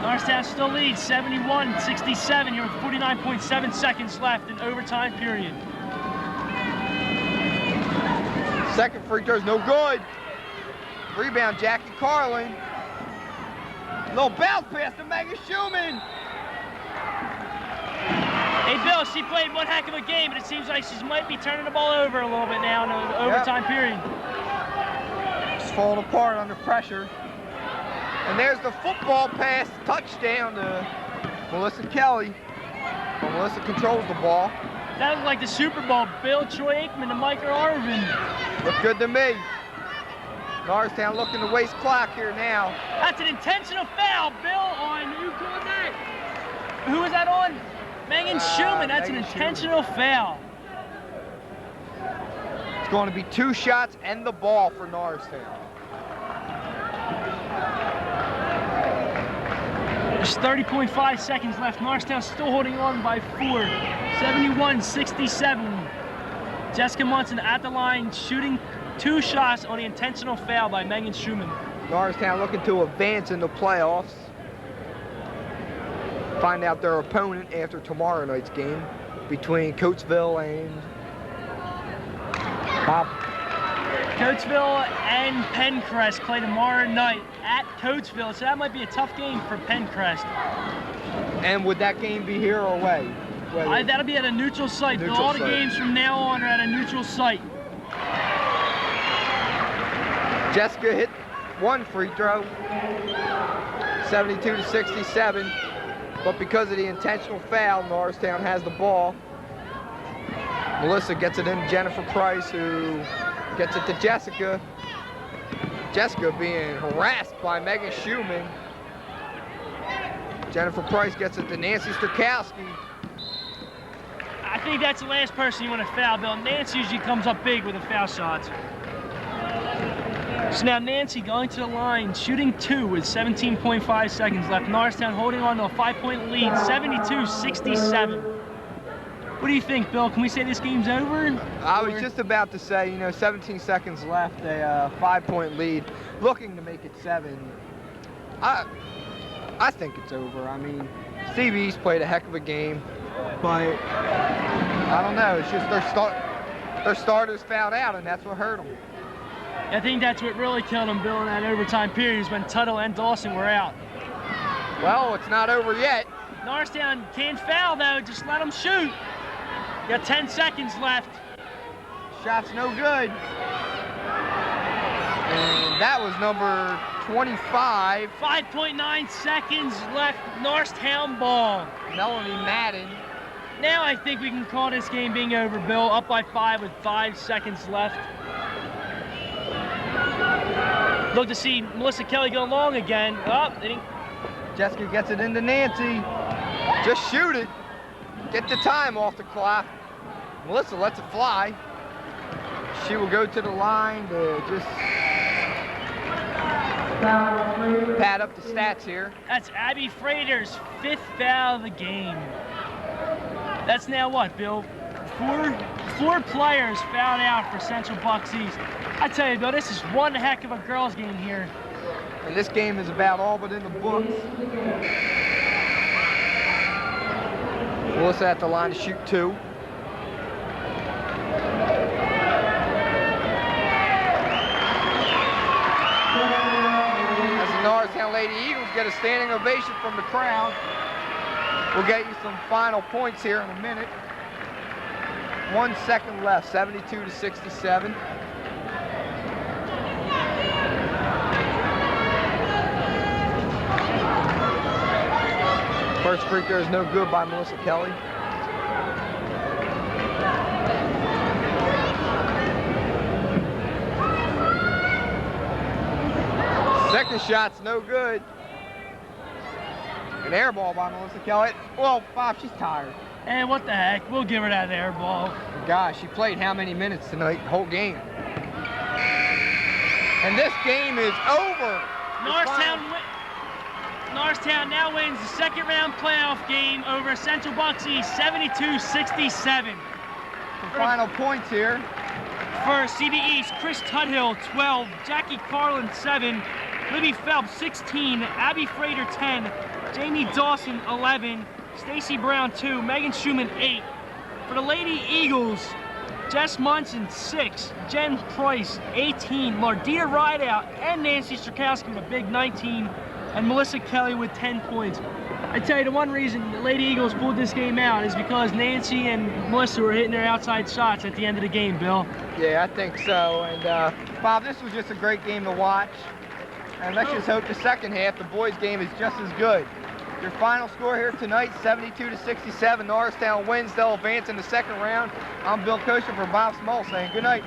Norristown still leads 71-67 here with 49.7 seconds left in overtime period. Second free throw's no good. Rebound, Jackie Carlin. Little bounce pass to Megan Schumann. Hey, Bill, she played one heck of a game, but it seems like she might be turning the ball over a little bit now in the overtime period. She's falling apart under pressure. And there's the football pass, touchdown to Melissa Kelly. Well, Melissa controls the ball. That was like the Super Bowl. Bill, Troy Aikman, and Micah Arvin. Look good to me. Norristown looking to waste clock here now. That's an intentional foul, Bill, on who called that? Who was that on? Megan Schumann. That's an intentional foul. It's going to be 2 shots and the ball for Norristown. There's 30.5 seconds left. Norristown still holding on by 4. 71-67. Jessica Munson at the line, shooting 2 shots on the intentional foul by Megan Schumann. Norristown looking to advance in the playoffs. Find out their opponent after tomorrow night's game between Coatesville and Coatesville and Pencrest play tomorrow night at Coatesville, so that might be a tough game for Pencrest. And would that game be here or away? That'll be at a neutral site. All the games from now on are at a neutral site. Jessica hit 1 free throw, 72-67. But because of the intentional foul, Norristown has the ball. Melissa gets it in to Jennifer Price, who gets it to Jessica. Jessica being harassed by Megan Schumann. Jennifer Price gets it to Nancy Strakowski. I think that's the last person you want to foul, Bill. Nancy usually comes up big with the foul shots. So now Nancy going to the line, shooting 2 with 17.5 seconds left. Norristown holding on to a 5-point lead, 72-67. What do you think, Bill? Can we say this game's over? I was just about to say, 17 seconds left, a 5-point lead, looking to make it 7. I think it's over. I mean, CB's played a heck of a game, but I don't know. It's just their starters fouled out, and that's what hurt them. I think that's what really killed them, Bill, in that overtime period, is when Tuttle and Dawson were out. Well, it's not over yet. Norristown can't foul, though. Just let them shoot. Got 10 seconds left. Shot's no good. And that was number 25. 5.9 seconds left. Norristown ball. Melanie Madden. Now I think we can call this game being over, Bill. Up by 5 with 5 seconds left. Look to see Melissa Kelly go long again. Jessica gets it into Nancy. Just shoot it. Get the time off the clock. Melissa lets it fly. She will go to the line to just pad up the stats here. That's Abby Frater's 5th foul of the game. That's now what, Bill? Four players fouled out for Central Bucks East. I tell you, Bill, this is one heck of a girls' game here. And this game is about all but in the books. Melissa at the line to shoot 2. As the Norristown Lady Eagles get a standing ovation from the crowd. We'll get you some final points here in a minute. 1 second left, 72-67. First free throw is no good by Melissa Kelly. Second shot's no good. An air ball by Melissa Kelly. Well, Bob, she's tired. And what the heck? We'll give her that air ball. Gosh, she played how many minutes tonight? Whole game. And this game is over. Norristown now wins the second round playoff game over Central Bucks East, 72-67. Some final points here. For CB East, Chris Tudhill, 12, Jackie Carlin, 7, Libby Phelps, 16. Abby Frater, 10. Jamie Dawson, 11. Stacy Brown, 2. Megan Schumann, 8. For the Lady Eagles, Jess Munson, 6. Jen Price, 18. Lardita Rideout and Nancy Strakowski with a big 19. And Melissa Kelly with 10 points. I tell you, the one reason the Lady Eagles pulled this game out is because Nancy and Melissa were hitting their outside shots at the end of the game, Bill. Yeah, I think so. And Bob, this was just a great game to watch. And let's just hope the second half, the boys' game, is just as good. Your final score here tonight, 72-67. Norristown wins. They'll advance in the second round. I'm Bill Kosher for Bob Small saying good night.